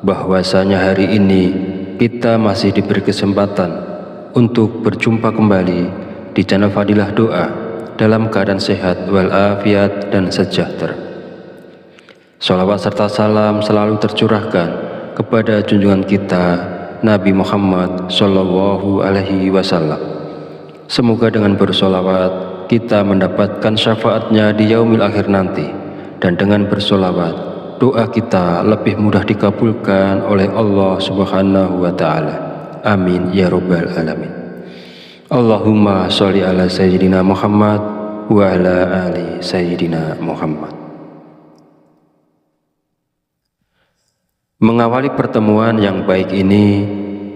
bahwasanya hari ini kita masih diberi kesempatan untuk berjumpa kembali di channel Fadilah Doa dalam keadaan sehat walafiat dan sejahtera. Sholawat serta salam selalu tercurahkan kepada junjungan kita Nabi Muhammad Sallallahu Alaihi Wasallam. Semoga dengan bersolawat kita mendapatkan syafaatnya di yaumil akhir nanti, dan dengan bersolawat doa kita lebih mudah dikabulkan oleh Allah Subhanahu wa Ta'ala. Amin ya Rabbal Alamin. Allahumma sholli ala Sayyidina Muhammad wa ala ali Sayyidina Muhammad. Mengawali pertemuan yang baik ini,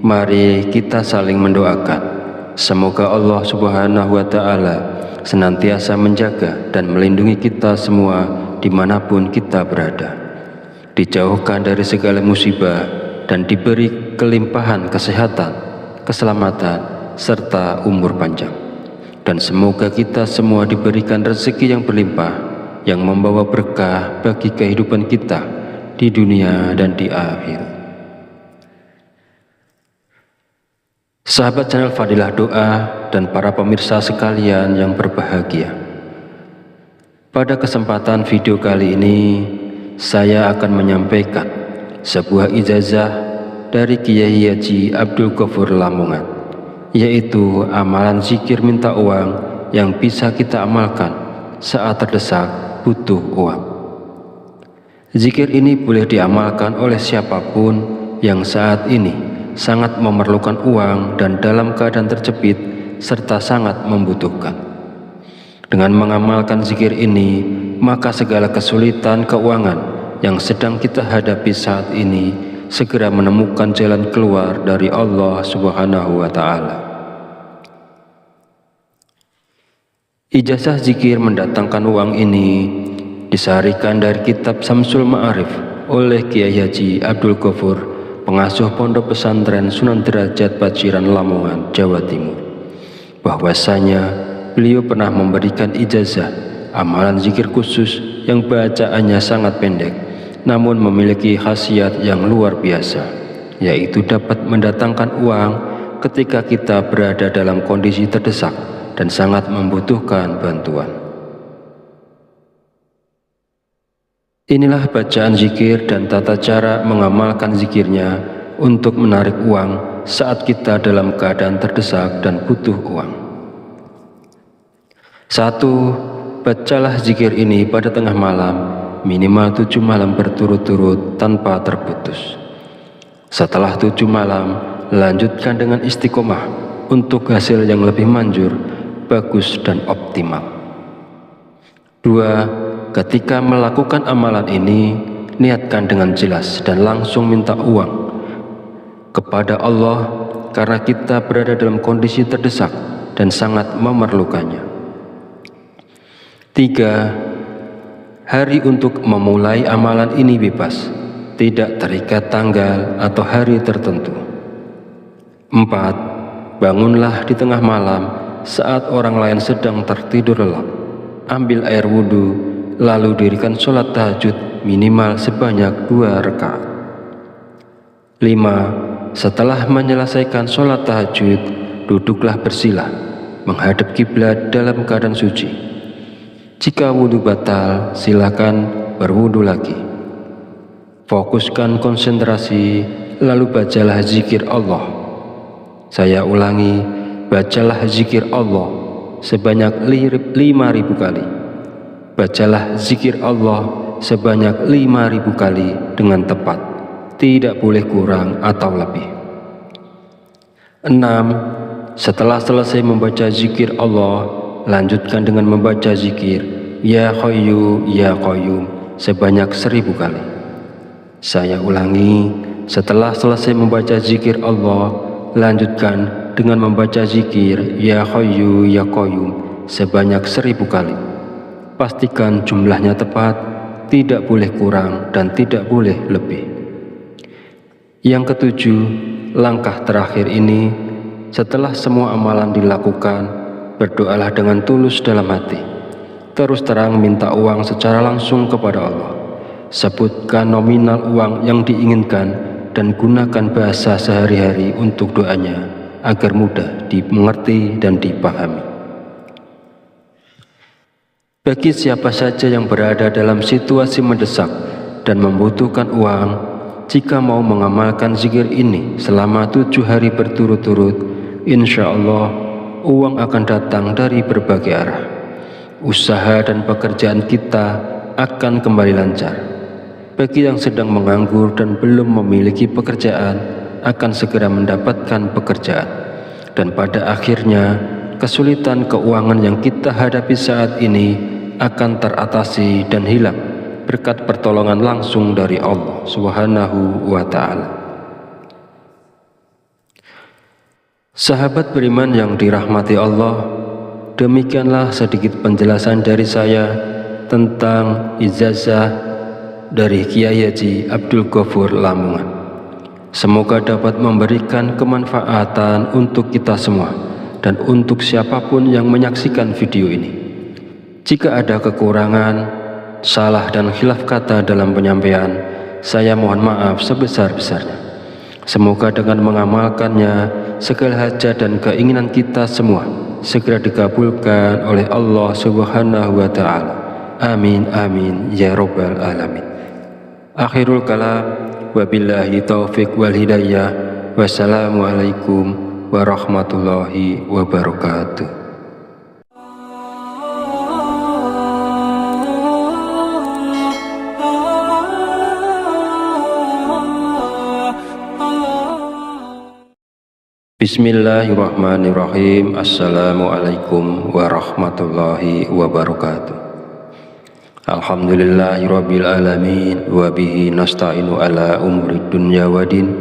mari kita saling mendoakan. Semoga Allah Subhanahu wa Ta'ala senantiasa menjaga dan melindungi kita semua dimanapun kita berada, dijauhkan dari segala musibah dan diberi kelimpahan kesehatan, keselamatan, serta umur panjang. Dan semoga kita semua diberikan rezeki yang berlimpah, yang membawa berkah bagi kehidupan kita di dunia dan di akhirat. Sahabat channel Fadilah Doa dan para pemirsa sekalian yang berbahagia, pada kesempatan video kali ini saya akan menyampaikan sebuah ijazah dari Kiai Haji Abdul Ghafur Lamongan, yaitu amalan zikir minta uang yang bisa kita amalkan saat terdesak butuh uang. Zikir ini boleh diamalkan oleh siapapun yang saat ini sangat memerlukan uang dan dalam keadaan terjepit serta sangat membutuhkan. Dengan mengamalkan zikir ini, maka segala kesulitan keuangan yang sedang kita hadapi saat ini segera menemukan jalan keluar dari Allah Subhanahu wa Ta'ala. Ijazah zikir mendatangkan uang ini disarikan dari kitab Samsul Ma'arif oleh Kiai Haji Abdul Ghafur, pengasuh Pondok Pesantren Sunan Derajat Paciran Lamongan, Jawa Timur, bahwasanya beliau pernah memberikan ijazah amalan zikir khusus yang bacaannya sangat pendek namun memiliki khasiat yang luar biasa, yaitu dapat mendatangkan uang ketika kita berada dalam kondisi terdesak dan sangat membutuhkan bantuan. Inilah bacaan zikir dan tata cara mengamalkan zikirnya untuk menarik uang saat kita dalam keadaan terdesak dan butuh uang. 1. Bacalah zikir ini pada tengah malam, minimal 7 malam berturut-turut tanpa terputus. Setelah 7 malam, lanjutkan dengan istiqomah untuk hasil yang lebih manjur, bagus dan optimal. 2. Ketika melakukan amalan ini, niatkan dengan jelas dan langsung minta uang kepada Allah karena kita berada dalam kondisi terdesak dan sangat memerlukannya. 3. Hari untuk memulai amalan ini bebas, tidak terikat tanggal atau hari tertentu. 4. Bangunlah di tengah malam saat orang lain sedang tertidur lelap. Ambil air wudhu, lalu dirikan sholat tahajud minimal sebanyak 2 rakaat. 5. Setelah menyelesaikan sholat tahajud, duduklah bersila, menghadap kiblat dalam keadaan suci. Jika wudhu batal, silakan berwudhu lagi. Fokuskan konsentrasi, lalu bacalah zikir Allah. Saya ulangi, bacalah zikir Allah sebanyak 5.000 kali. Bacalah zikir Allah sebanyak 5.000 kali dengan tepat, tidak boleh kurang atau lebih. 6. Setelah selesai membaca zikir Allah, lanjutkan dengan membaca zikir Ya Hayyu Ya Qayyum sebanyak 1000 kali. Saya ulangi, setelah selesai membaca zikir Allah, lanjutkan dengan membaca zikir Ya Hayyu Ya Qayyum sebanyak 1000 kali. Pastikan jumlahnya tepat, tidak boleh kurang dan tidak boleh lebih. Yang ketujuh, langkah terakhir ini, setelah semua amalan dilakukan, berdoalah dengan tulus dalam hati. Terus terang minta uang secara langsung kepada Allah. Sebutkan nominal uang yang diinginkan dan gunakan bahasa sehari-hari untuk doanya agar mudah dimengerti dan dipahami. Bagi siapa saja yang berada dalam situasi mendesak dan membutuhkan uang, jika mau mengamalkan zikir ini selama 7 hari berturut-turut, insya Allah uang akan datang dari berbagai arah. Usaha dan pekerjaan kita akan kembali lancar. Bagi yang sedang menganggur dan belum memiliki pekerjaan, akan segera mendapatkan pekerjaan. Dan pada akhirnya, kesulitan keuangan yang kita hadapi saat ini akan teratasi dan hilang berkat pertolongan langsung dari Allah Subhanahu wa Ta'ala. Sahabat beriman yang dirahmati Allah, demikianlah sedikit penjelasan dari saya tentang ijazah dari Kiai Haji Abdul Ghafur Lamongan. Semoga dapat memberikan kemanfaatan untuk kita semua dan untuk siapapun yang menyaksikan video ini. Jika ada kekurangan, salah dan khilaf kata dalam penyampaian, saya mohon maaf sebesar-besarnya. Semoga dengan mengamalkannya, segala hajat dan keinginan kita semua segera dikabulkan oleh Allah Subhanahu wa Ta'ala. Amin amin ya rabbal alamin. Akhirul kalam, wabillahi taufiq wal hidayah. Wassalamualaikum warahmatullahi wabarakatuh. Bismillahirrahmanirrahim. Assalamualaikum warahmatullahi wabarakatuh. Alhamdulillahirabbil alamin wa bihi nasta'inu ala umuri dunya waddin.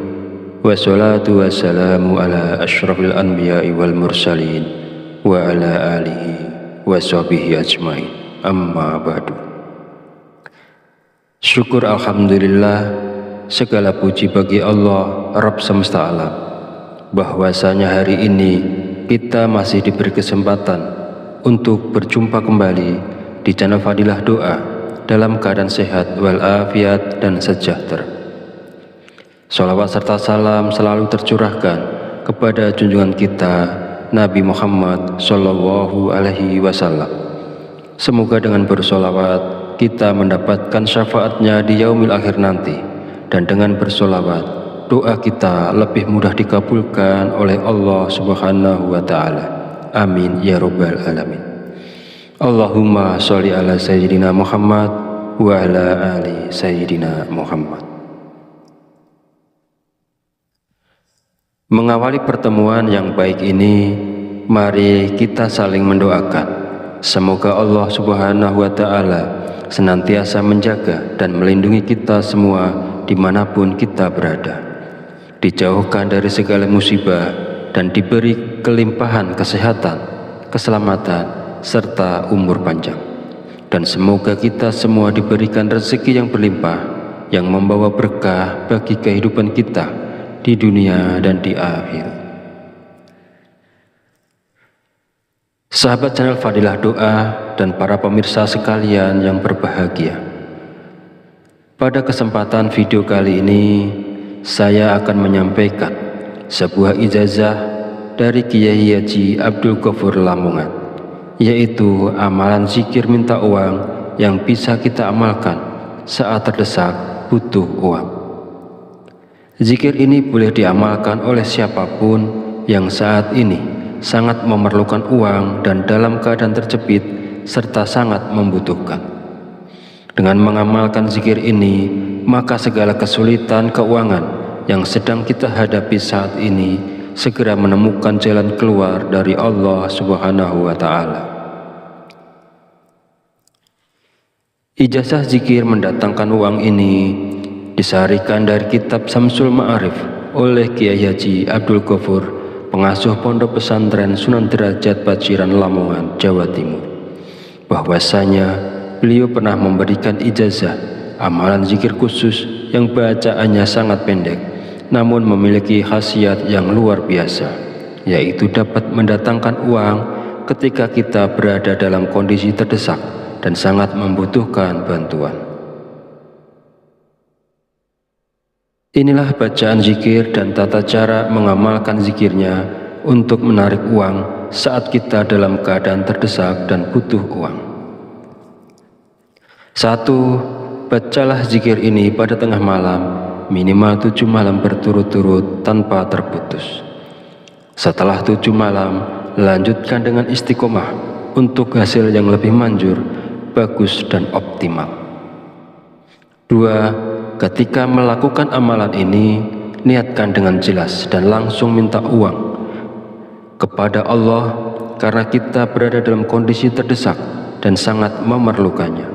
Wassalatu wassalamu ala asyrafil anbiya'i wal mursalin wa ala alihi wa sahbihi ajmain. Amma ba'du. Syukur alhamdulillah, segala puji bagi Allah Rabb semesta alam, bahwasanya hari ini kita masih diberi kesempatan untuk berjumpa kembali di channel Fadilah Doa dalam keadaan sehat walafiat dan sejahtera. Sholawat serta salam selalu tercurahkan kepada junjungan kita Nabi Muhammad Sallallahu Alaihi Wasallam. Semoga dengan bersolawat kita mendapatkan syafaatnya di yaumil akhir nanti, dan dengan bersolawat doa kita lebih mudah dikabulkan oleh Allah Subhanahu wa Ta'ala. Amin ya rabbal alamin. Allahumma sholli ala sayyidina Muhammad wa ala ali sayyidina Muhammad. Mengawali pertemuan yang baik ini, mari kita saling mendoakan. Semoga Allah Subhanahu wa Ta'ala senantiasa menjaga dan melindungi kita semua dimanapun kita berada, dijauhkan dari segala musibah dan diberi kelimpahan kesehatan, keselamatan, serta umur panjang. Dan semoga kita semua diberikan rezeki yang berlimpah, yang membawa berkah bagi kehidupan kita di dunia dan di akhirat. Sahabat channel Fadilah Doa dan para pemirsa sekalian yang berbahagia, pada kesempatan video kali ini saya akan menyampaikan sebuah ijazah dari Kiai Haji Abdul Ghafur Lamongan, yaitu amalan zikir minta uang yang bisa kita amalkan saat terdesak butuh uang. Zikir ini boleh diamalkan oleh siapapun yang saat ini sangat memerlukan uang dan dalam keadaan terjepit serta sangat membutuhkan. Dengan mengamalkan zikir ini, maka segala kesulitan keuangan yang sedang kita hadapi saat ini segera menemukan jalan keluar dari Allah Subhanahu wa Ta'ala. Ijazah zikir mendatangkan uang ini disarikan dari kitab Samsul Ma'arif oleh Kiai Haji Abdul Ghafur, pengasuh Pondok Pesantren Sunan Derajat Paciran Lamongan, Jawa Timur, bahwasanya beliau pernah memberikan ijazah amalan zikir khusus yang bacaannya sangat pendek namun memiliki khasiat yang luar biasa, yaitu dapat mendatangkan uang ketika kita berada dalam kondisi terdesak dan sangat membutuhkan bantuan. Inilah bacaan zikir dan tata cara mengamalkan zikirnya untuk menarik uang saat kita dalam keadaan terdesak dan butuh uang. 1. Bacalah zikir ini pada tengah malam, minimal 7 malam berturut-turut tanpa terputus. Setelah 7 malam, lanjutkan dengan istiqomah untuk hasil yang lebih manjur, bagus dan optimal. 2. Ketika melakukan amalan ini, niatkan dengan jelas dan langsung minta uang kepada Allah karena kita berada dalam kondisi terdesak dan sangat memerlukannya.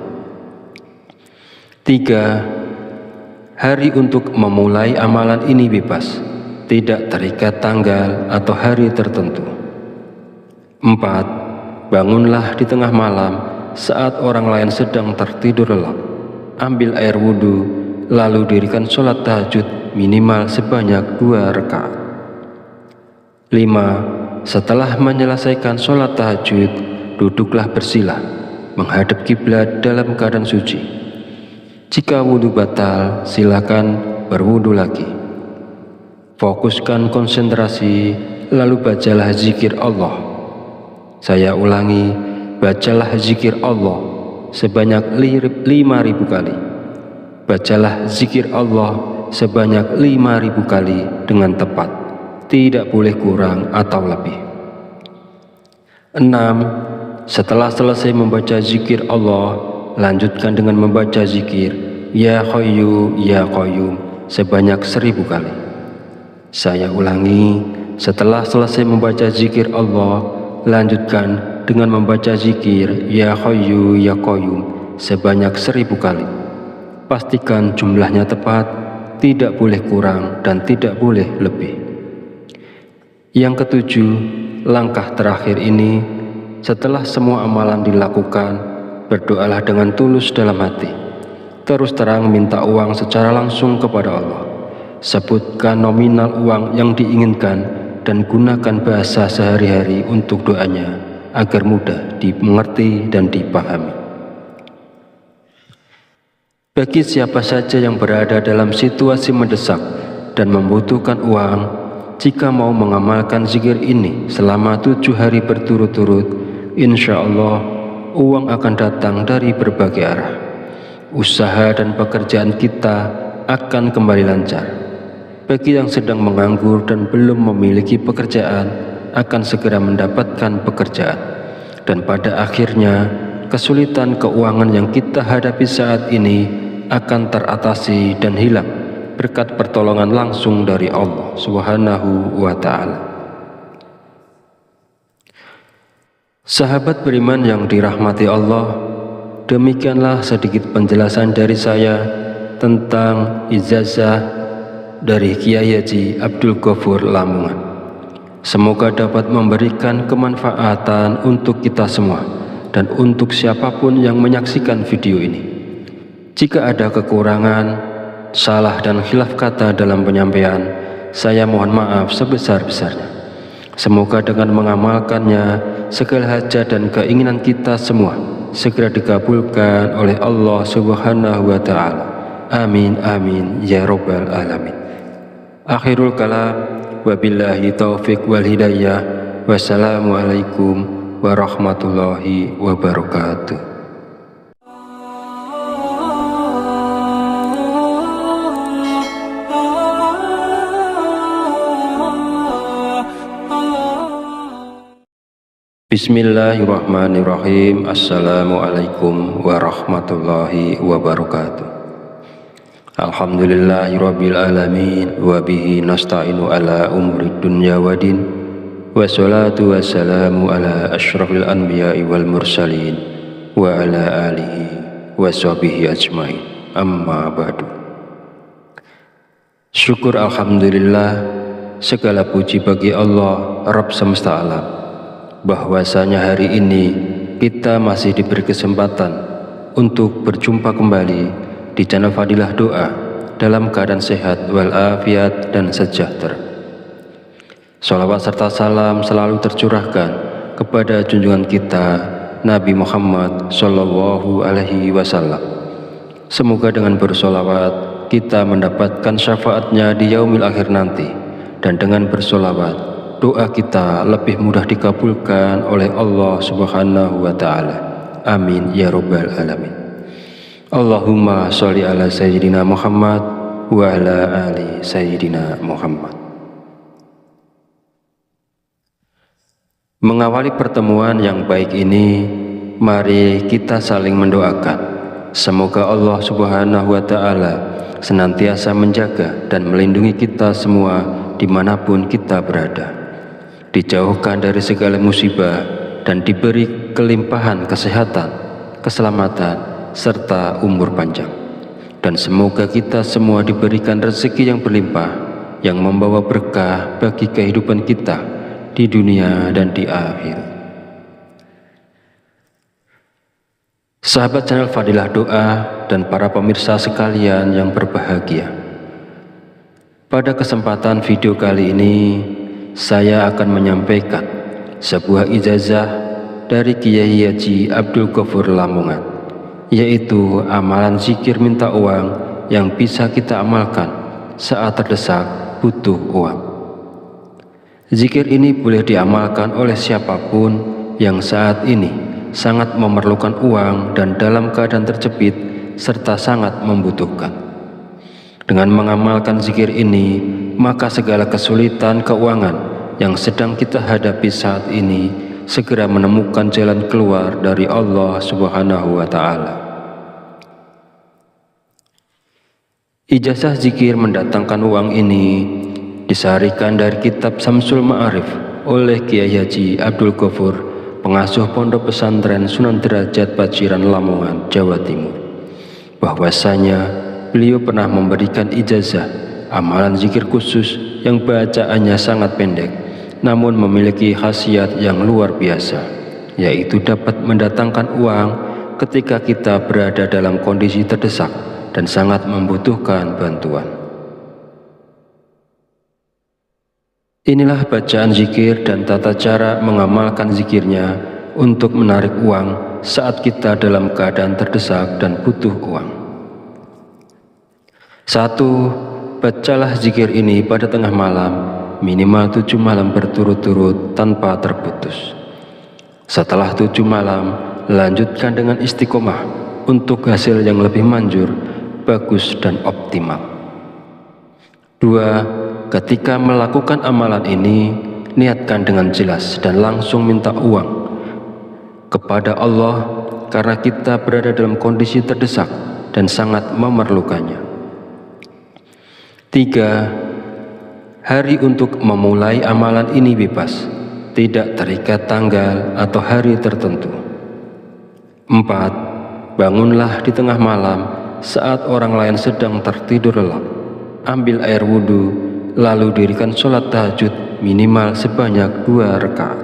3. Hari untuk memulai amalan ini bebas, tidak terikat tanggal atau hari tertentu. 4. Bangunlah di tengah malam saat orang lain sedang tertidur lelap. Ambil air wudhu, lalu dirikan sholat tahajud minimal sebanyak 2 rakaat. 5. Setelah menyelesaikan sholat tahajud, duduklah bersila, menghadap kiblat dalam keadaan suci. Jika wudhu batal, silakan berwudhu lagi. Fokuskan konsentrasi, lalu bacalah zikir Allah. Saya ulangi, bacalah zikir Allah sebanyak 5.000 kali. Bacalah zikir Allah sebanyak 5.000 kali dengan tepat, tidak boleh kurang atau lebih. 6. Setelah selesai membaca zikir Allah, lanjutkan dengan membaca zikir Ya Hayyu Ya Qayyum sebanyak 1.000 kali. Saya ulangi, setelah selesai membaca zikir Allah, lanjutkan dengan membaca zikir Ya Hayyu Ya Qayyum sebanyak 1.000 kali. Pastikan jumlahnya tepat, tidak boleh kurang dan tidak boleh lebih. Yang ketujuh, langkah terakhir ini, setelah semua amalan dilakukan, berdoalah dengan tulus dalam hati. Terus terang minta uang secara langsung kepada Allah. Sebutkan nominal uang yang diinginkan dan gunakan bahasa sehari-hari untuk doanya agar mudah dimengerti dan dipahami. Bagi siapa saja yang berada dalam situasi mendesak dan membutuhkan uang, jika mau mengamalkan zikir ini selama 7 hari berturut-turut, insya Allah uang akan datang dari berbagai arah. Usaha dan pekerjaan kita akan kembali lancar. Bagi yang sedang menganggur dan belum memiliki pekerjaan, akan segera mendapatkan pekerjaan. Dan pada akhirnya, kesulitan keuangan yang kita hadapi saat ini akan teratasi dan hilang berkat pertolongan langsung dari Allah Subhanahu wa Ta'ala. Sahabat beriman yang dirahmati Allah, demikianlah sedikit penjelasan dari saya tentang ijazah dari Kiai Haji Abdul Ghafur Lamongan. Semoga dapat memberikan kemanfaatan untuk kita semua dan untuk siapapun yang menyaksikan video ini. Jika ada kekurangan, salah dan khilaf kata dalam penyampaian, saya mohon maaf sebesar-besarnya. Semoga dengan mengamalkannya, segala hajat dan keinginan kita semua segera dikabulkan oleh Allah Subhanahu wa Ta'ala. Amin amin ya rabbal alamin. Akhirul kalam, wabillahi taufiq wal hidayah. Wassalamualaikum warahmatullahi wabarakatuh. Bismillahirrahmanirrahim. Assalamualaikum warahmatullahi wabarakatuh. Alhamdulillahirabbil alamin wa bihi nasta'inu ala umuri dunya waddin. Wassalatu wassalamu ala asyrafil anbiya'i wal mursalin wa ala alihi wa sahbihi ajmain. Amma ba'du. Syukur alhamdulillah, segala puji bagi Allah Rabb semesta alam, bahwasanya hari ini kita masih diberi kesempatan untuk berjumpa kembali di channel Fadilah Doa dalam keadaan sehat walafiat dan sejahtera. Sholawat serta salam selalu tercurahkan kepada junjungan kita Nabi Muhammad Sallallahu Alaihi Wasallam. Semoga dengan bersholawat kita mendapatkan syafaatnya di yaumil akhir nanti, dan dengan bersolawat, doa kita lebih mudah dikabulkan oleh Allah Subhanahu wa Ta'ala. Amin ya Rabbal Alamin. Allahumma sholli ala Sayyidina Muhammad wa ala ali Sayyidina Muhammad. Mengawali pertemuan yang baik ini, mari kita saling mendoakan. Semoga Allah Subhanahu wa Ta'ala senantiasa menjaga dan melindungi kita semua dimanapun kita berada, dijauhkan dari segala musibah dan diberi kelimpahan kesehatan, keselamatan, serta umur panjang. Dan semoga kita semua diberikan rezeki yang berlimpah, yang membawa berkah bagi kehidupan kita di dunia dan di akhirat. Sahabat channel Fadilah Doa dan para pemirsa sekalian yang berbahagia, pada kesempatan video kali ini saya akan menyampaikan sebuah ijazah dari Kiai Haji Abdul Ghafur Lamongan, yaitu amalan zikir minta uang yang bisa kita amalkan saat terdesak butuh uang. Zikir ini boleh diamalkan oleh siapapun yang saat ini sangat memerlukan uang dan dalam keadaan terjepit serta sangat membutuhkan. Dengan mengamalkan zikir ini, maka segala kesulitan keuangan yang sedang kita hadapi saat ini segera menemukan jalan keluar dari Allah Subhanahu wa Ta'ala. Ijazah zikir mendatangkan uang ini disarikan dari kitab Samsul Ma'arif oleh Kiai Haji Abdul Ghafur, pengasuh Pondok Pesantren Sunan Derajat Paciran Lamongan, Jawa Timur, bahwasanya beliau pernah memberikan ijazah amalan zikir khusus yang bacaannya sangat pendek namun memiliki khasiat yang luar biasa, yaitu dapat mendatangkan uang ketika kita berada dalam kondisi terdesak dan sangat membutuhkan bantuan. Inilah bacaan zikir dan tata cara mengamalkan zikirnya untuk menarik uang saat kita dalam keadaan terdesak dan butuh uang. 1. Bacalah zikir ini pada tengah malam, minimal 7 malam berturut-turut tanpa terputus. Setelah 7 malam, lanjutkan dengan istiqomah untuk hasil yang lebih manjur, bagus dan optimal. 2. Ketika melakukan amalan ini, niatkan dengan jelas dan langsung minta uang kepada Allah karena kita berada dalam kondisi terdesak dan sangat memerlukannya. 3. Hari untuk memulai amalan ini bebas, tidak terikat tanggal atau hari tertentu. 4. Bangunlah di tengah malam saat orang lain sedang tertidur lelap. Ambil air wudhu, lalu dirikan sholat tahajud minimal sebanyak 2 rakaat.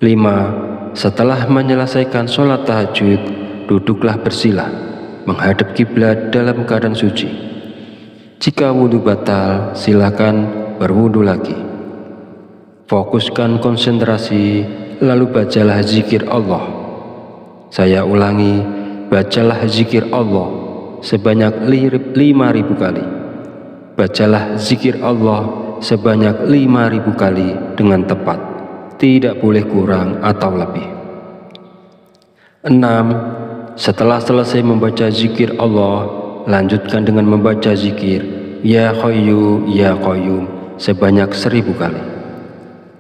5. Setelah menyelesaikan sholat tahajud, duduklah bersila, menghadap kiblat dalam keadaan suci. Jika wudhu batal, silakan berwudhu lagi. Fokuskan konsentrasi, lalu bacalah zikir Allah. Saya ulangi, bacalah zikir Allah sebanyak 5.000 kali. Bacalah zikir Allah sebanyak 5.000 kali dengan tepat, tidak boleh kurang atau lebih. 6. Setelah selesai membaca zikir Allah, lanjutkan dengan membaca zikir Ya Hayyu Ya Qayyum sebanyak 1.000 kali.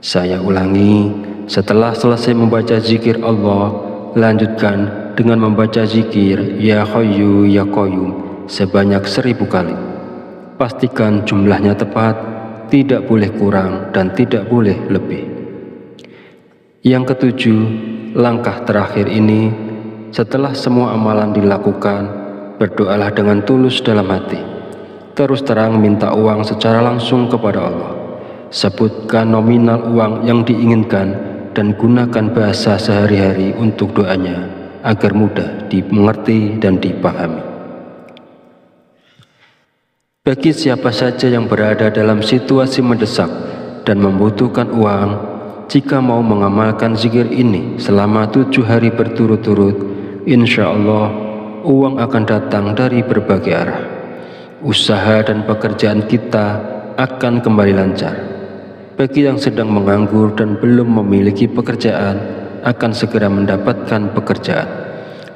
Saya ulangi, setelah selesai membaca zikir Allah, lanjutkan dengan membaca zikir Ya Hayyu Ya Qayyum sebanyak 1.000 kali. Pastikan jumlahnya tepat, tidak boleh kurang dan tidak boleh lebih. Yang ketujuh, langkah terakhir ini, setelah semua amalan dilakukan, berdoalah dengan tulus dalam hati. Terus terang minta uang secara langsung kepada Allah. Sebutkan nominal uang yang diinginkan dan gunakan bahasa sehari-hari untuk doanya agar mudah dimengerti dan dipahami. Bagi siapa saja yang berada dalam situasi mendesak dan membutuhkan uang, jika mau mengamalkan zikir ini selama 7 hari berturut-turut, insya Allah uang akan datang dari berbagai arah. usaha dan pekerjaan kita akan kembali lancar. Bagi yang sedang menganggur dan belum memiliki pekerjaan akan segera mendapatkan pekerjaan.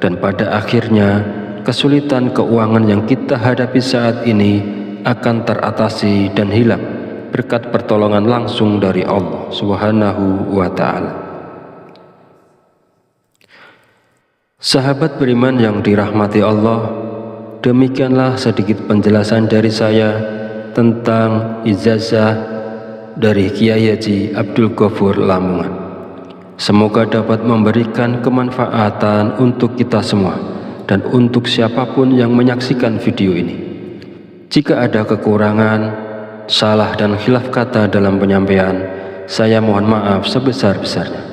Dan pada akhirnya kesulitan keuangan yang kita hadapi saat ini akan teratasi dan hilang berkat pertolongan langsung dari Allah Subhanahu wa Ta'ala. Sahabat beriman yang dirahmati Allah, demikianlah sedikit penjelasan dari saya tentang ijazah dari Kiai Haji Abdul Ghafur Lamongan. Semoga dapat memberikan kemanfaatan untuk kita semua dan untuk siapapun yang menyaksikan video ini. Jika ada kekurangan, salah dan khilaf kata dalam penyampaian, saya mohon maaf sebesar-besarnya.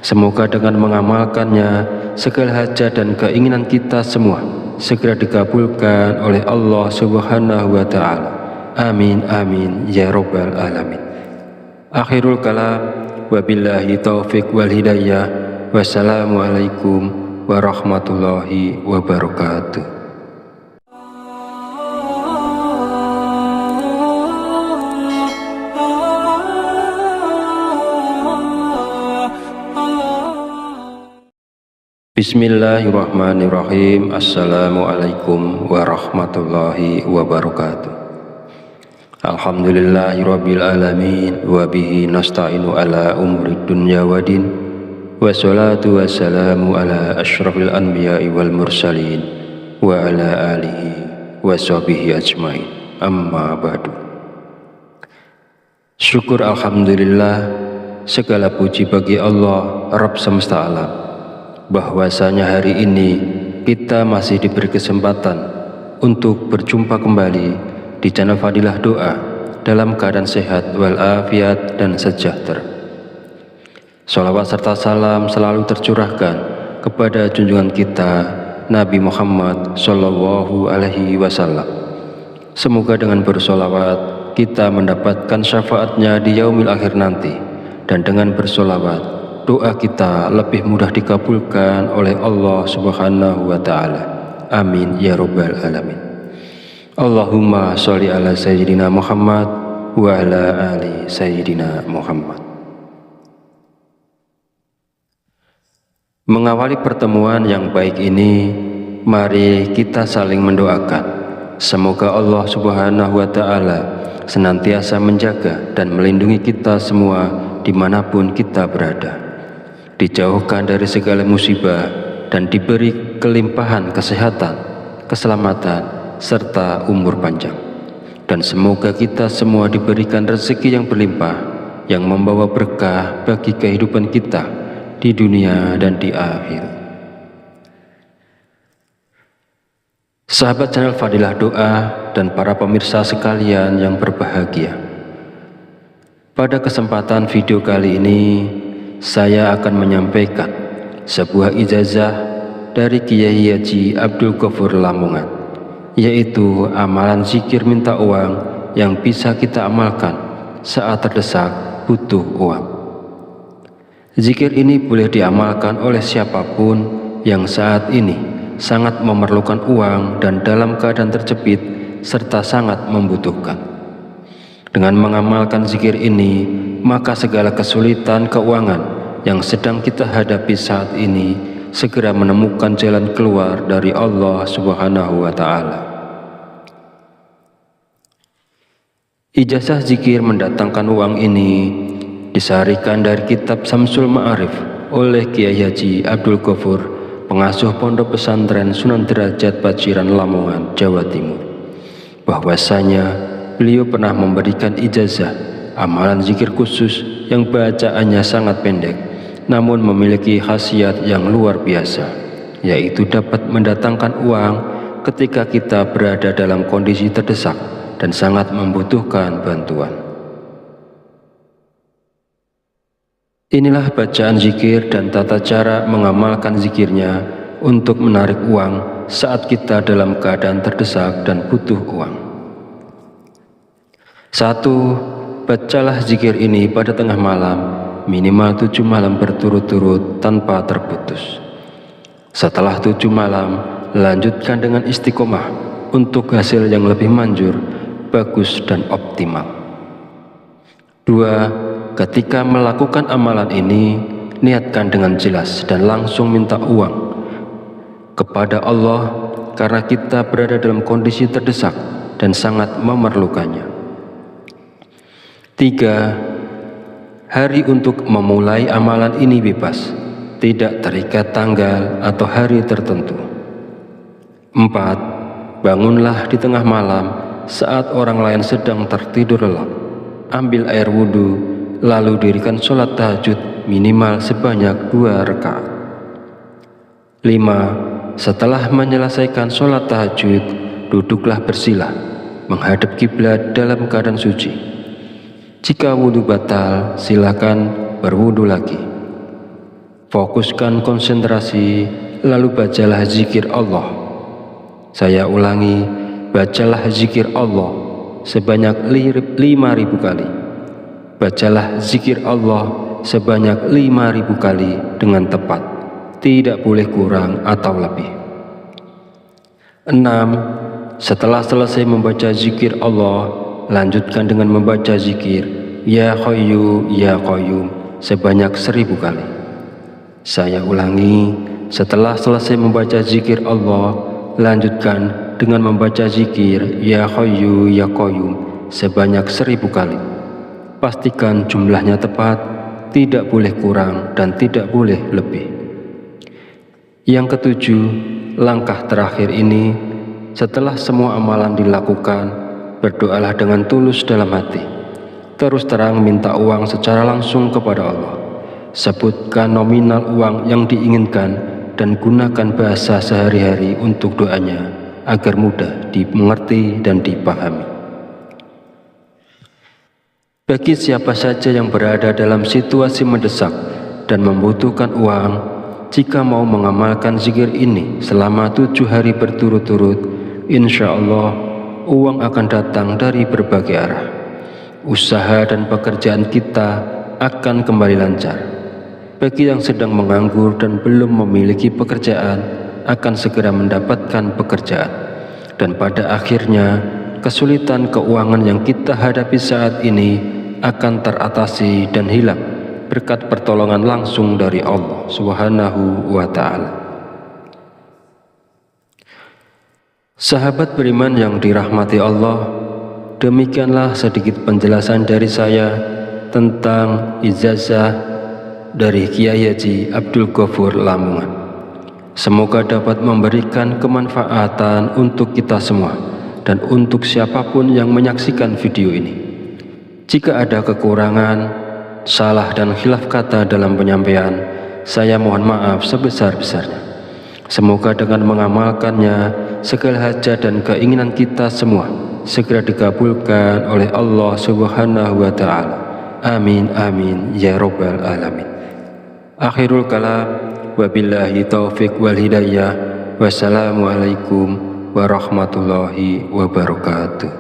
Semoga dengan mengamalkannya, segala hajat dan keinginan kita semua segera dikabulkan oleh Allah Subhanahu wa Ta'ala. Amin amin ya rabbal alamin. Akhirul kalam, wabillahi taufiq wal hidayah. Wassalamualaikum warahmatullahi wabarakatuh. Bismillahirrahmanirrahim. Assalamualaikum warahmatullahi wabarakatuh. Alhamdulillahirabbil alamin wa bihi nasta'inu ala umuri dunya waddin. Wassalatu wassalamu ala asyrafil anbiya'i wal mursalin wa ala alihi wa sahbihi ajmain. Amma ba'du. Syukur alhamdulillah, segala puji bagi Allah Rabb semesta alam, bahwasanya hari ini kita masih diberi kesempatan untuk berjumpa kembali di channel Fadilah Doa dalam keadaan sehat walafiat dan sejahtera. Sholawat serta salam selalu tercurahkan kepada junjungan kita Nabi Muhammad Sallallahu Alaihi Wasallam. Semoga dengan bersholawat kita mendapatkan syafaatnya di yaumil akhir nanti, dan dengan bersholawat doa kita lebih mudah dikabulkan oleh Allah Subhanahu wa Ta'ala. Amin ya rabbal alamin. Allahumma sholli ala sayyidina Muhammad wa ala ali sayyidina Muhammad. Mengawali pertemuan yang baik ini, mari kita saling mendoakan. Semoga Allah Subhanahu wa Ta'ala senantiasa menjaga dan melindungi kita semua dimanapun kita berada, dijauhkan dari segala musibah dan diberi kelimpahan kesehatan, keselamatan, serta umur panjang. Dan semoga kita semua diberikan rezeki yang berlimpah, yang membawa berkah bagi kehidupan kita di dunia dan di akhirat. Sahabat channel Fadilah Doa dan para pemirsa sekalian yang berbahagia, pada kesempatan video kali ini saya akan menyampaikan sebuah ijazah dari Kiai Haji Abdul Ghafur Lamongan, yaitu amalan zikir minta uang yang bisa kita amalkan saat terdesak butuh uang. Zikir ini boleh diamalkan oleh siapapun yang saat ini sangat memerlukan uang dan dalam keadaan terjepit serta sangat membutuhkan. Dengan mengamalkan zikir ini, maka segala kesulitan keuangan yang sedang kita hadapi saat ini segera menemukan jalan keluar dari Allah Subhanahu wa Ta'ala. Ijazah zikir mendatangkan uang ini disarikan dari kitab Samsul Ma'arif oleh Kiai Haji Abdul Ghafur, pengasuh Pondok Pesantren Sunan Derajat Paciran Lamongan, Jawa Timur, bahwasanya beliau pernah memberikan ijazah amalan zikir khusus yang bacaannya sangat pendek namun memiliki khasiat yang luar biasa, yaitu dapat mendatangkan uang ketika kita berada dalam kondisi terdesak dan sangat membutuhkan bantuan. Inilah bacaan zikir dan tata cara mengamalkan zikirnya untuk menarik uang saat kita dalam keadaan terdesak dan butuh uang. 1. Bacalah zikir ini pada tengah malam, minimal 7 malam berturut-turut tanpa terputus. Setelah 7 malam, lanjutkan dengan istiqomah untuk hasil yang lebih manjur, bagus dan optimal. 2. Ketika melakukan amalan ini, niatkan dengan jelas dan langsung minta uang kepada Allah karena kita berada dalam kondisi terdesak dan sangat memerlukannya. 3. Hari untuk memulai amalan ini bebas, tidak terikat tanggal atau hari tertentu. 4. Bangunlah di tengah malam saat orang lain sedang tertidur lelap. Ambil air wudhu, lalu dirikan sholat tahajud minimal sebanyak 2 rakaat. 5. Setelah menyelesaikan sholat tahajud, duduklah bersila, menghadap kiblat dalam keadaan suci. Jika wudhu batal, silakan berwudhu lagi. Fokuskan konsentrasi, lalu bacalah zikir Allah. Saya ulangi, bacalah zikir Allah sebanyak 5.000 kali. Bacalah zikir Allah sebanyak 5.000 kali dengan tepat, tidak boleh kurang atau lebih. 6. Setelah selesai membaca zikir Allah, lanjutkan dengan membaca zikir Ya Hayyu Ya Qayyum sebanyak 1000 kali. Saya ulangi, setelah selesai membaca zikir Allah, lanjutkan dengan membaca zikir Ya Hayyu Ya Qayyum sebanyak 1000 kali. Pastikan jumlahnya tepat, tidak boleh kurang dan tidak boleh lebih. Yang ketujuh, langkah terakhir ini, setelah semua amalan dilakukan, berdoalah dengan tulus dalam hati. Terus terang minta uang secara langsung kepada Allah. Sebutkan nominal uang yang diinginkan dan gunakan bahasa sehari-hari untuk doanya agar mudah dimengerti dan dipahami. Bagi siapa saja yang berada dalam situasi mendesak dan membutuhkan uang, jika mau mengamalkan zikir ini selama 7 hari berturut-turut, insya Allah uang akan datang dari berbagai arah. Usaha dan pekerjaan kita akan kembali lancar. Bagi yang sedang menganggur dan belum memiliki pekerjaan, akan segera mendapatkan pekerjaan. Dan pada akhirnya, kesulitan keuangan yang kita hadapi saat ini akan teratasi dan hilang berkat pertolongan langsung dari Allah Subhanahu wa Ta'ala. Sahabat beriman yang dirahmati Allah, demikianlah sedikit penjelasan dari saya tentang ijazah dari Kiai Haji Abdul Ghafur Lamongan. Semoga dapat memberikan kemanfaatan untuk kita semua dan untuk siapapun yang menyaksikan video ini. Jika ada kekurangan, salah dan khilaf kata dalam penyampaian, saya mohon maaf sebesar-besarnya. Semoga dengan mengamalkannya, segala hajat dan keinginan kita semua segera dikabulkan oleh Allah Subhanahu wa Ta'ala. Amin amin ya rabbal alamin. Akhirul kalam, wabillahi taufiq wal hidayah. Wassalamualaikum warahmatullahi wabarakatuh.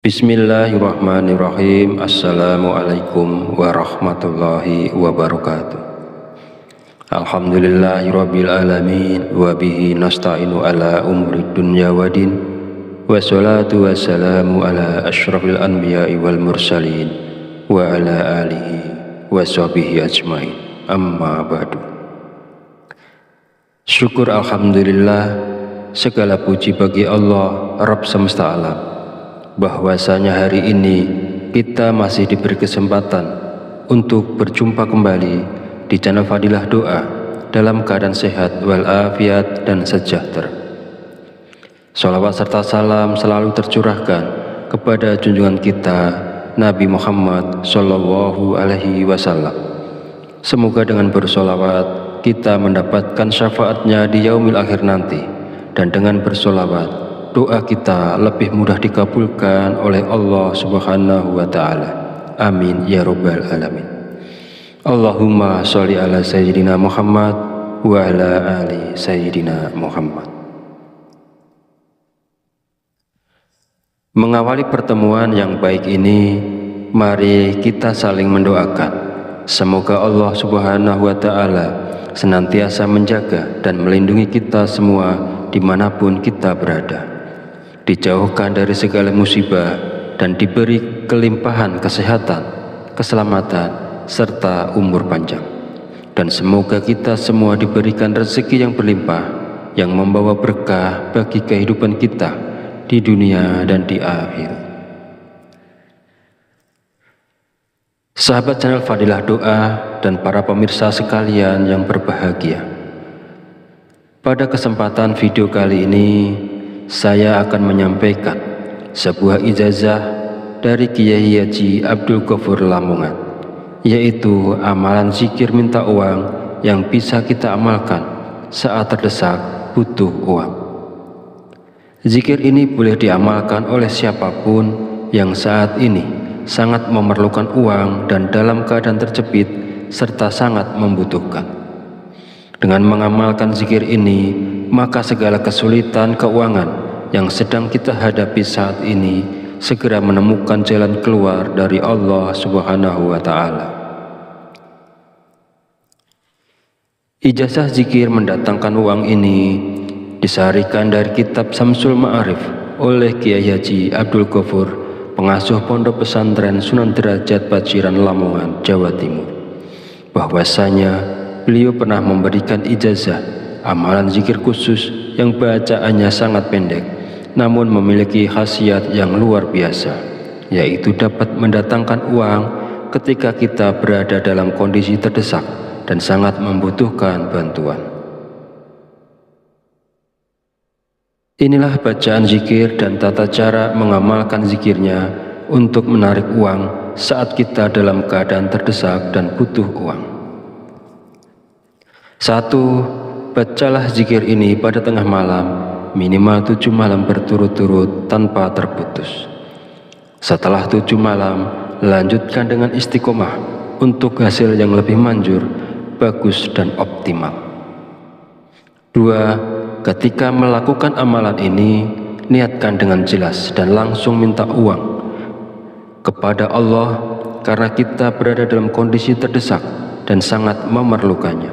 Bismillahirrahmanirrahim. Assalamualaikum warahmatullahi wabarakatuh. Alhamdulillahirabbil alamin wa bihi nasta'inu ala umuri dunya waddin. Wassalatu wassalamu ala asyrafil anbiya'i wal mursalin wa ala alihi washabihi ajmain. Amma ba'du. Syukur alhamdulillah, segala puji bagi Allah Rabb semesta alam, bahwasanya hari ini kita masih diberi kesempatan untuk berjumpa kembali di channel Fadilah Doa dalam keadaan sehat walafiat dan sejahtera. Shalawat serta salam selalu tercurahkan kepada junjungan kita Nabi Muhammad Sallallahu Alaihi Wasallam. Semoga dengan bersolawat kita mendapatkan syafaatnya di yaumil akhir nanti, dan dengan bersolawat doa kita lebih mudah dikabulkan oleh Allah Subhanahu wa Ta'ala. Amin ya rabbal alamin. Allahumma sholli ala sayyidina Muhammad wa ala ali sayyidina Muhammad. Mengawali pertemuan yang baik ini, mari kita saling mendoakan. Semoga Allah Subhanahu wa Ta'ala senantiasa menjaga dan melindungi kita semua dimanapun kita berada, dijauhkan dari segala musibah dan diberi kelimpahan kesehatan, keselamatan, serta umur panjang. Dan semoga kita semua diberikan rezeki yang berlimpah, yang membawa berkah bagi kehidupan kita di dunia dan di akhir. Sahabat channel Fadilah Doa dan para pemirsa sekalian yang berbahagia, pada kesempatan video kali ini saya akan menyampaikan sebuah ijazah dari Kiai Haji Abdul Ghafur Lamongan, yaitu amalan zikir minta uang yang bisa kita amalkan saat terdesak butuh uang. Zikir ini boleh diamalkan oleh siapapun yang saat ini sangat memerlukan uang dan dalam keadaan terjepit serta sangat membutuhkan. Dengan mengamalkan zikir ini, maka segala kesulitan keuangan yang sedang kita hadapi saat ini segera menemukan jalan keluar dari Allah Subhanahu wa Ta'ala. Ijazah zikir mendatangkan uang ini disarikan dari kitab Samsul Ma'arif oleh Kiai Haji Abdul Ghafur, pengasuh Pondok Pesantren Sunan Derajat Paciran Lamongan, Jawa Timur, bahwasanya beliau pernah memberikan ijazah amalan zikir khusus yang bacaannya sangat pendek namun memiliki khasiat yang luar biasa, yaitu dapat mendatangkan uang ketika kita berada dalam kondisi terdesak dan sangat membutuhkan bantuan. Inilah bacaan zikir dan tata cara mengamalkan zikirnya untuk menarik uang saat kita dalam keadaan terdesak dan butuh uang. 1. Bacalah zikir ini pada tengah malam, minimal 7 malam berturut-turut tanpa terputus. Setelah 7 malam, lanjutkan dengan istiqomah untuk hasil yang lebih manjur, bagus dan optimal. 2. Ketika melakukan amalan ini, niatkan dengan jelas dan langsung minta uang kepada Allah karena kita berada dalam kondisi terdesak dan sangat memerlukannya.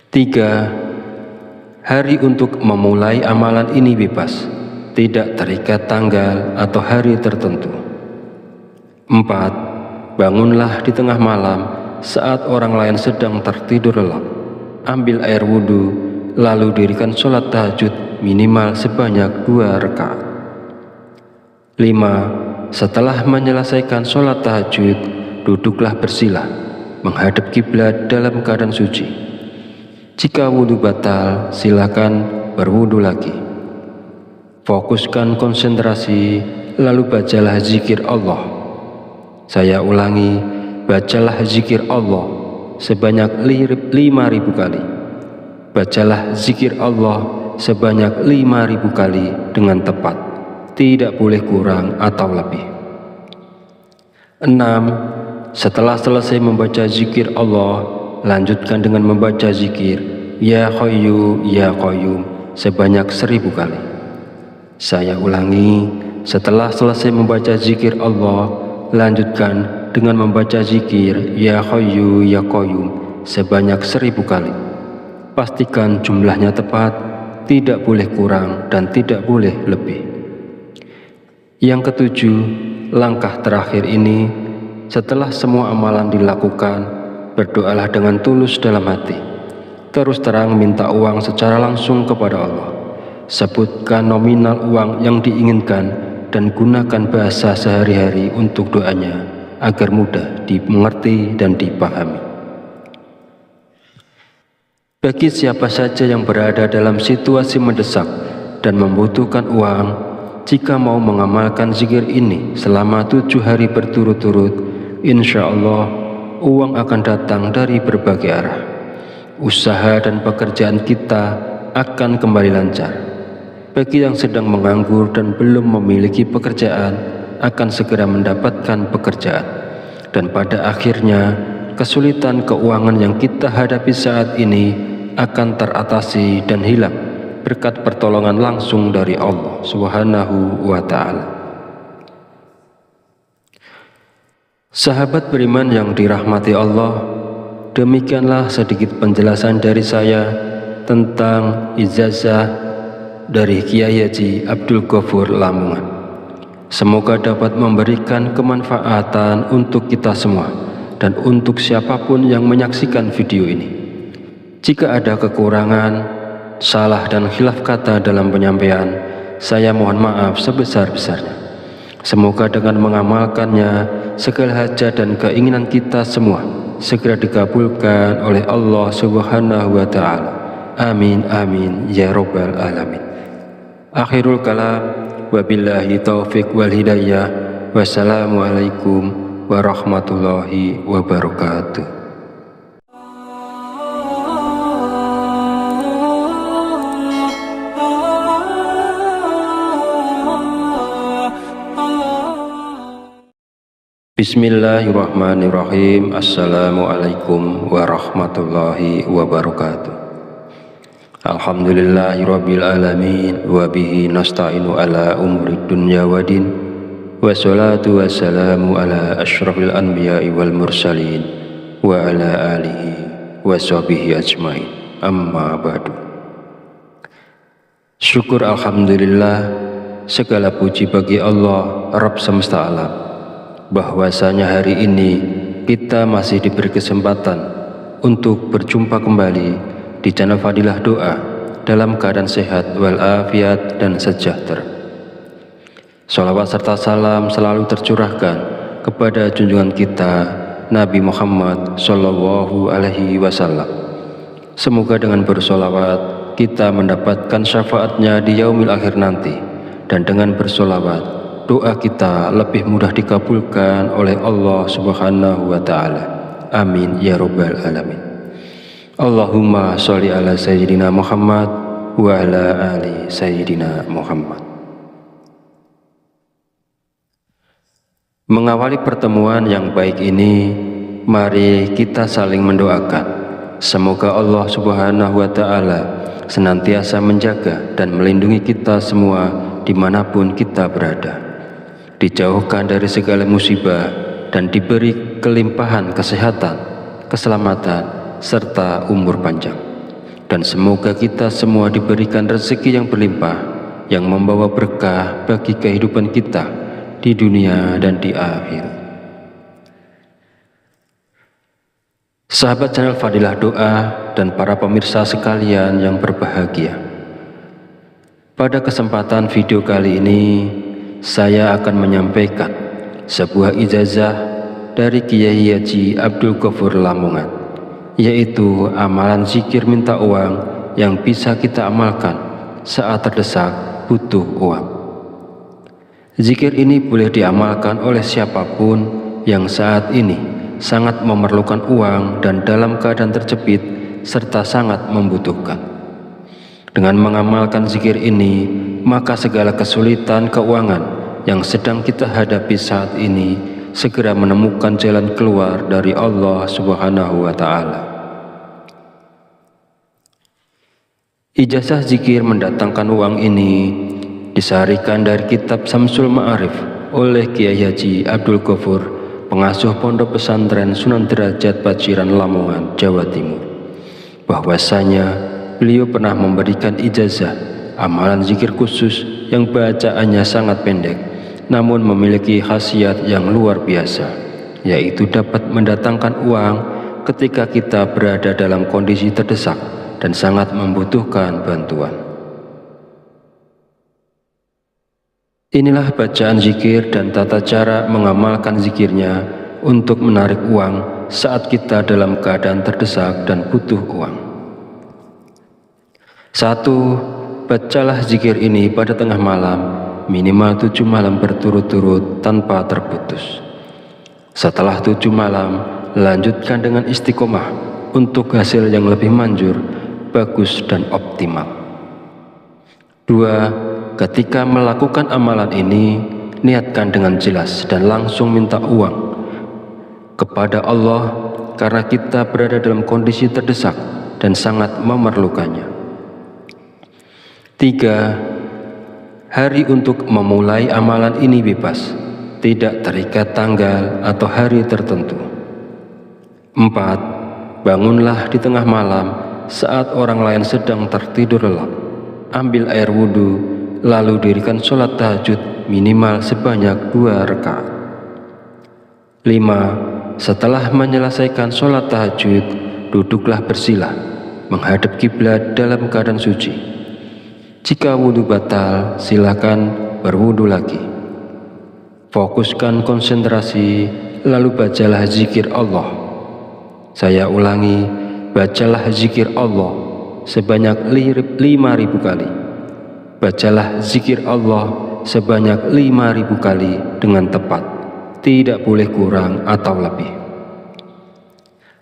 3. Hari untuk memulai amalan ini bebas, tidak terikat tanggal atau hari tertentu. 4. Bangunlah di tengah malam saat orang lain sedang tertidur lelap. Ambil air wudhu, lalu dirikan sholat tahajud minimal sebanyak 2 rakaat. 5. Setelah menyelesaikan sholat tahajud, duduklah bersila, menghadap kiblat dalam keadaan suci. Jika wudhu batal, silakan berwudhu lagi. Fokuskan konsentrasi, lalu bacalah zikir Allah. Saya ulangi, bacalah zikir Allah sebanyak 5.000 kali. Bacalah zikir Allah sebanyak 5.000 kali dengan tepat, tidak boleh kurang atau lebih. 6. Setelah selesai membaca zikir Allah, lanjutkan dengan membaca zikir Ya Hayyu Ya Qayyum sebanyak 1.000 kali. Saya ulangi, setelah selesai membaca zikir Allah, lanjutkan dengan membaca zikir Ya Hayyu Ya Qayyum sebanyak 1.000 kali. Pastikan jumlahnya tepat, tidak boleh kurang dan tidak boleh lebih. Yang ketujuh, langkah terakhir ini, setelah semua amalan dilakukan, berdoalah dengan tulus dalam hati. Terus terang minta uang secara langsung kepada Allah. Sebutkan nominal uang yang diinginkan dan gunakan bahasa sehari-hari untuk doanya agar mudah dimengerti dan dipahami. Bagi siapa saja yang berada dalam situasi mendesak dan membutuhkan uang, jika mau mengamalkan zikir ini selama 7 hari berturut-turut, insya Allah uang akan datang dari berbagai arah. Usaha dan pekerjaan kita akan kembali lancar. Bagi yang sedang menganggur dan belum memiliki pekerjaan, akan segera mendapatkan pekerjaan. Dan pada akhirnya, kesulitan keuangan yang kita hadapi saat ini akan teratasi dan hilang berkat pertolongan langsung dari Allah Subhanahu wa Ta'ala. Sahabat beriman yang dirahmati Allah, demikianlah sedikit penjelasan dari saya tentang ijazah dari Kiai Haji Abdul Ghafur Lamongan. Semoga dapat memberikan kemanfaatan untuk kita semua dan untuk siapapun yang menyaksikan video ini. Jika ada kekurangan, salah dan khilaf kata dalam penyampaian, saya mohon maaf sebesar-besarnya. Semoga dengan mengamalkannya, segala hajat dan keinginan kita semua segera dikabulkan oleh Allah Subhanahu wa Ta'ala. Amin amin ya rabbal alamin. Akhirul kalam, wabillahi taufiq wal hidayah. Wassalamualaikum warahmatullahi wabarakatuh. Bismillahirrahmanirrahim. Assalamualaikum warahmatullahi wabarakatuh. Alhamdulillahirabbil alamin wa bihi nasta'inu ala umurid dunya waddin. Wassalatu wassalamu ala asyrafil anbiya'i wal mursalin wa ala alihi wa sahbihi ajmain. Amma ba'du. Syukur alhamdulillah, segala puji bagi Allah Rabb semesta alam, bahwasanya hari ini kita masih diberi kesempatan untuk berjumpa kembali di channel Fadilah Doa dalam keadaan sehat walafiat dan sejahtera. Sholawat serta salam selalu tercurahkan kepada junjungan kita Nabi Muhammad Sallallahu Alaihi Wasallam. Semoga dengan bersolawat kita mendapatkan syafaatnya di yaumil akhir nanti, dan dengan bersolawat doa kita lebih mudah dikabulkan oleh Allah Subhanahu wa Ta'ala. Amin ya rabbal alamin. Allahumma sholli ala sayyidina Muhammad wa ala ali sayyidina Muhammad. Mengawali pertemuan yang baik ini, mari kita saling mendoakan. Semoga Allah Subhanahu wa Ta'ala senantiasa menjaga dan melindungi kita semua dimanapun kita berada, dijauhkan dari segala musibah, dan diberi kelimpahan kesehatan, keselamatan, serta umur panjang. Dan semoga kita semua diberikan rezeki yang berlimpah, yang membawa berkah bagi kehidupan kita di dunia dan di akhirat. Sahabat channel Fadilah Doa dan para pemirsa sekalian yang berbahagia, pada kesempatan video kali ini saya akan menyampaikan sebuah ijazah dari Kiai Haji Abdul Ghafur Lamongan, yaitu amalan zikir minta uang yang bisa kita amalkan saat terdesak butuh uang. Zikir ini boleh diamalkan oleh siapapun yang saat ini sangat memerlukan uang dan dalam keadaan terjepit serta sangat membutuhkan. Dengan mengamalkan zikir ini, maka segala kesulitan keuangan yang sedang kita hadapi saat ini segera menemukan jalan keluar dari Allah Subhanahu wa Ta'ala. Ijazah zikir mendatangkan uang ini disaharikan dari kitab Samsul Ma'arif oleh Kiai Haji Abdul Ghafur, pengasuh Pondok Pesantren Sunan Derajat Paciran Lamongan, Jawa Timur, bahwasanya beliau pernah memberikan ijazah amalan zikir khusus yang bacaannya sangat pendek namun memiliki khasiat yang luar biasa, yaitu dapat mendatangkan uang ketika kita berada dalam kondisi terdesak dan sangat membutuhkan bantuan. Inilah bacaan zikir dan tata cara mengamalkan zikirnya untuk menarik uang saat kita dalam keadaan terdesak dan butuh uang. 1. Bacalah zikir ini pada tengah malam, minimal 7 malam berturut-turut tanpa terputus. Setelah 7 malam, lanjutkan dengan istiqomah untuk hasil yang lebih manjur, bagus dan optimal. 2. Ketika melakukan amalan ini, niatkan dengan jelas dan langsung minta uang kepada Allah karena kita berada dalam kondisi terdesak dan sangat memerlukannya. 3. Hari untuk memulai amalan ini bebas, tidak terikat tanggal atau hari tertentu. 4. Bangunlah di tengah malam saat orang lain sedang tertidur lelap. Ambil air wudhu, lalu dirikan sholat tahajud minimal sebanyak 2 rakaat. 5. Setelah menyelesaikan sholat tahajud, duduklah bersila, menghadap kiblat dalam keadaan suci. Jika wudhu batal, silakan berwudhu lagi. Fokuskan konsentrasi, lalu bacalah zikir Allah. Saya ulangi, bacalah zikir Allah sebanyak 5.000 kali. Bacalah zikir Allah sebanyak 5.000 kali dengan tepat, tidak boleh kurang atau lebih.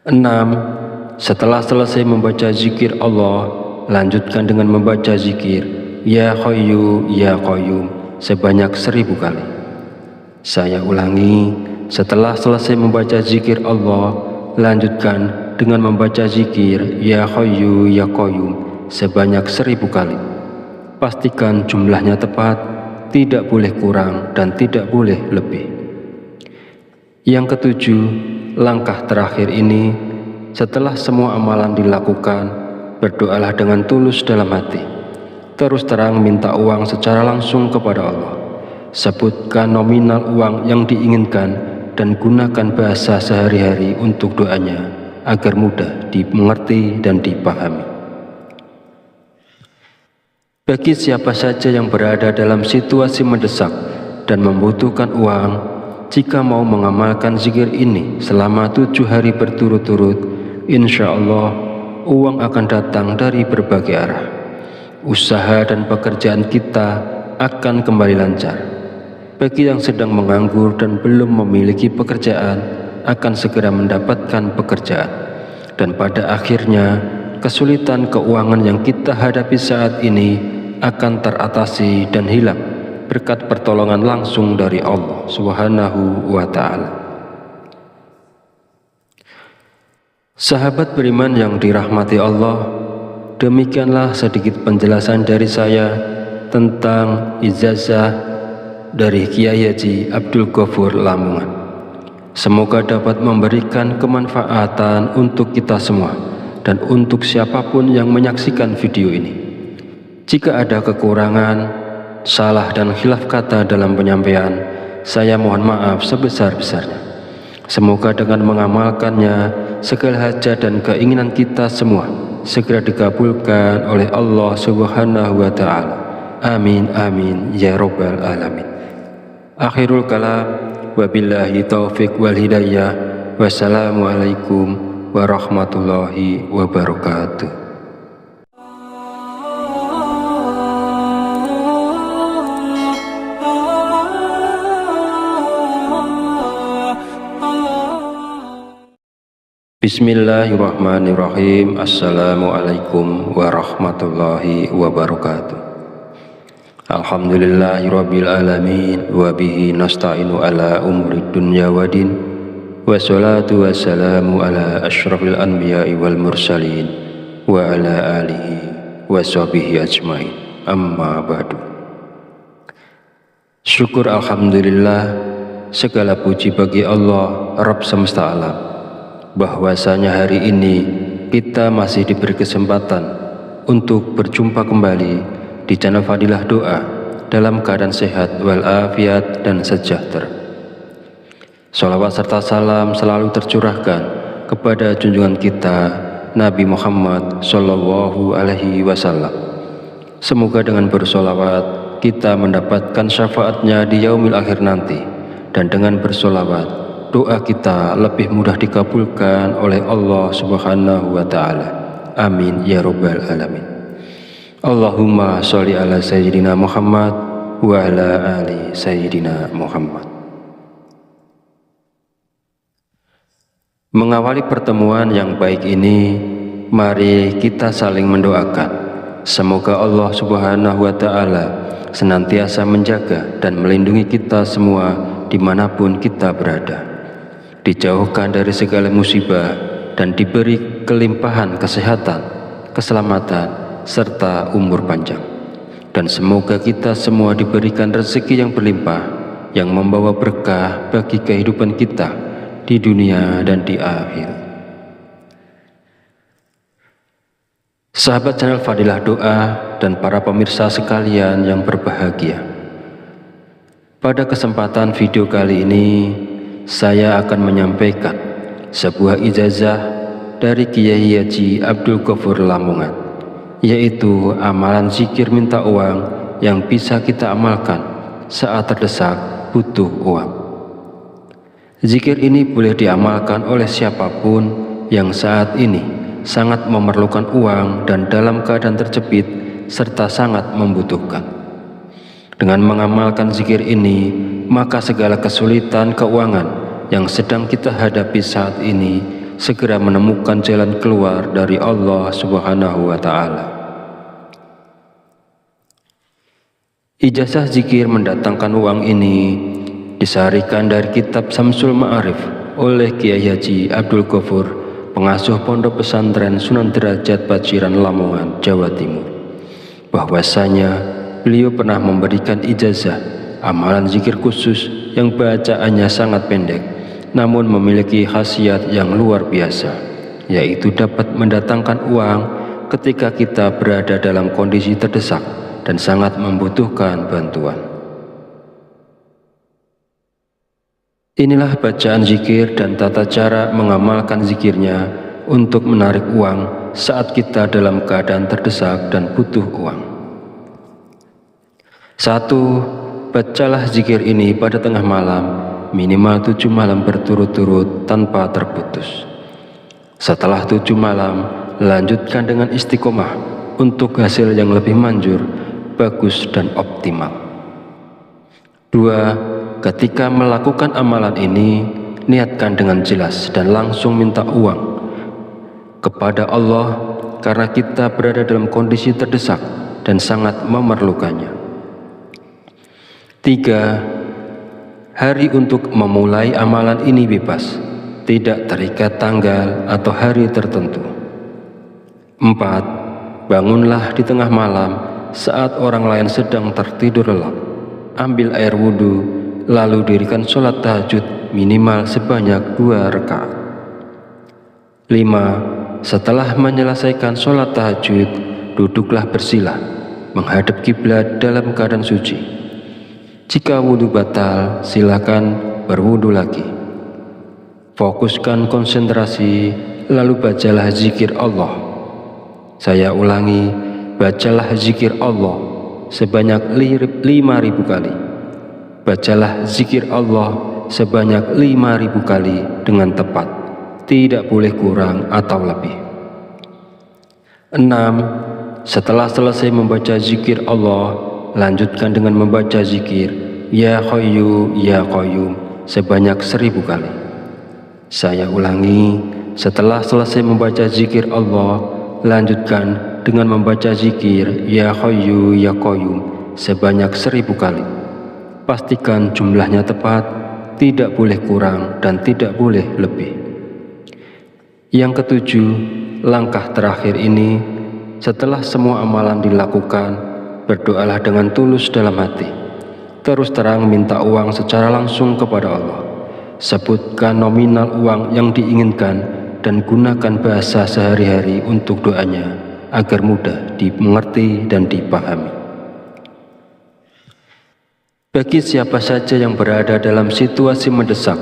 6. Setelah selesai membaca zikir Allah, lanjutkan dengan membaca zikir Ya Hayyu Ya Qayyum sebanyak 1.000 kali. Saya ulangi, setelah selesai membaca zikir Allah, lanjutkan dengan membaca zikir Ya Hayyu Ya Qayyum sebanyak 1.000 kali. Pastikan jumlahnya tepat, tidak boleh kurang dan tidak boleh lebih. Yang ketujuh, langkah terakhir ini, setelah semua amalan dilakukan, berdoalah dengan tulus dalam hati. Terus terang minta uang secara langsung kepada Allah. Sebutkan nominal uang yang diinginkan dan gunakan bahasa sehari-hari untuk doanya agar mudah dimengerti dan dipahami. Bagi siapa saja yang berada dalam situasi mendesak dan membutuhkan uang, jika mau mengamalkan zikir ini selama 7 hari berturut-turut, insya Allah uang akan datang dari berbagai arah. Usaha dan pekerjaan kita akan kembali lancar. Bagi yang sedang menganggur dan belum memiliki pekerjaan, akan segera mendapatkan pekerjaan. Dan pada akhirnya, kesulitan keuangan yang kita hadapi saat ini akan teratasi dan hilang berkat pertolongan langsung dari Allah Subhanahu wa Ta'ala. Sahabat beriman yang dirahmati Allah, demikianlah sedikit penjelasan dari saya tentang ijazah dari Kiai Haji Abdul Ghafur Lamongan. Semoga dapat memberikan kemanfaatan untuk kita semua dan untuk siapapun yang menyaksikan video ini. Jika ada kekurangan, salah dan khilaf kata dalam penyampaian, saya mohon maaf sebesar-besarnya. Semoga dengan mengamalkannya, segala hajat dan keinginan kita semua segera dikabulkan oleh Allah Subhanahu wa Ta'ala. Amin amin ya rabbal alamin. Akhirul kalam, wabillahi taufiq wal hidayah. Wassalamualaikum warahmatullahi wabarakatuh. Bismillahirrahmanirrahim. Assalamualaikum warahmatullahi wabarakatuh. Alhamdulillahirabbil alamin wa bihi nasta'inu ala umurid dunya waddin. Wassalatu wassalamu ala asyrafil anbiya'i wal mursalin wa ala alihi wa sahbihi ajmain. Amma ba'du. Syukur alhamdulillah, segala puji bagi Allah Rabb semesta alam, bahwasanya hari ini kita masih diberi kesempatan untuk berjumpa kembali di channel Fadilah Doa dalam keadaan sehat walafiat dan sejahtera. Sholawat serta salam selalu tercurahkan kepada junjungan kita Nabi Muhammad Sallallahu Alaihi Wasallam. Semoga dengan bersholawat kita mendapatkan syafaatnya di yaumil akhir nanti, dan dengan bersholawat doa kita lebih mudah dikabulkan oleh Allah Subhanahu wa Ta'ala. Amin ya rabbal alamin. Allahumma sholli ala sayyidina Muhammad wa ala ali sayyidina Muhammad. Mengawali pertemuan yang baik ini, mari kita saling mendoakan. Semoga Allah Subhanahu wa Ta'ala senantiasa menjaga dan melindungi kita semua dimanapun kita berada, dijauhkan dari segala musibah dan diberi kelimpahan kesehatan, keselamatan, serta umur panjang. dan semoga kita semua diberikan rezeki yang berlimpah, yang membawa berkah bagi kehidupan kita di dunia dan di akhir. Sahabat channel Fadilah Doa dan para pemirsa sekalian yang berbahagia, pada kesempatan video kali ini saya akan menyampaikan sebuah ijazah dari Kiai Haji Abdul Ghafur Lamongan, yaitu amalan zikir minta uang yang bisa kita amalkan saat terdesak butuh uang. Zikir ini boleh diamalkan oleh siapapun yang saat ini sangat memerlukan uang dan dalam keadaan terjepit serta sangat membutuhkan. Dengan mengamalkan zikir ini, maka segala kesulitan keuangan yang sedang kita hadapi saat ini segera menemukan jalan keluar dari Allah Subhanahu wa Ta'ala. Ijazah zikir mendatangkan uang ini disarikan dari kitab Samsul Ma'arif oleh Kiai Haji Abdul Ghafur, pengasuh Pondok Pesantren Sunan Derajat Paciran Lamongan, Jawa Timur, bahwasanya beliau pernah memberikan ijazah amalan zikir khusus yang bacaannya sangat pendek namun memiliki khasiat yang luar biasa, yaitu dapat mendatangkan uang ketika kita berada dalam kondisi terdesak dan sangat membutuhkan bantuan. Inilah bacaan zikir dan tata cara mengamalkan zikirnya untuk menarik uang saat kita dalam keadaan terdesak dan butuh uang. 1. Bacalah zikir ini pada tengah malam, minimal 7 malam berturut-turut tanpa terputus. Setelah 7 malam, lanjutkan dengan istiqomah untuk hasil yang lebih manjur, bagus dan optimal. 2. Ketika melakukan amalan ini, niatkan dengan jelas dan langsung minta uang kepada Allah karena kita berada dalam kondisi terdesak dan sangat memerlukannya. 3. Hari untuk memulai amalan ini bebas, tidak terikat tanggal atau hari tertentu. 4. Bangunlah di tengah malam saat orang lain sedang tertidur lelap. Ambil air wudhu, lalu dirikan sholat tahajud minimal sebanyak 2 rakaat. 5. Setelah menyelesaikan sholat tahajud, duduklah bersila, menghadap kiblat dalam keadaan suci. Jika wudhu batal, silakan berwudhu lagi. Fokuskan konsentrasi, lalu bacalah zikir Allah. Saya ulangi, bacalah zikir Allah sebanyak 5.000 kali. Bacalah zikir Allah sebanyak 5.000 kali dengan tepat, tidak boleh kurang atau lebih. 6. Setelah selesai membaca zikir Allah, lanjutkan dengan membaca zikir Ya Hayyu Ya Qayyum sebanyak 1.000 kali. Saya ulangi, setelah selesai membaca zikir Allah, lanjutkan dengan membaca zikir Ya Hayyu Ya Qayyum sebanyak 1.000 kali. Pastikan jumlahnya tepat, tidak boleh kurang dan tidak boleh lebih. Yang ketujuh, langkah terakhir ini, setelah semua amalan dilakukan, berdoalah dengan tulus dalam hati. Terus terang minta uang secara langsung kepada Allah. Sebutkan nominal uang yang diinginkan dan gunakan bahasa sehari-hari untuk doanya agar mudah dimengerti dan dipahami. Bagi siapa saja yang berada dalam situasi mendesak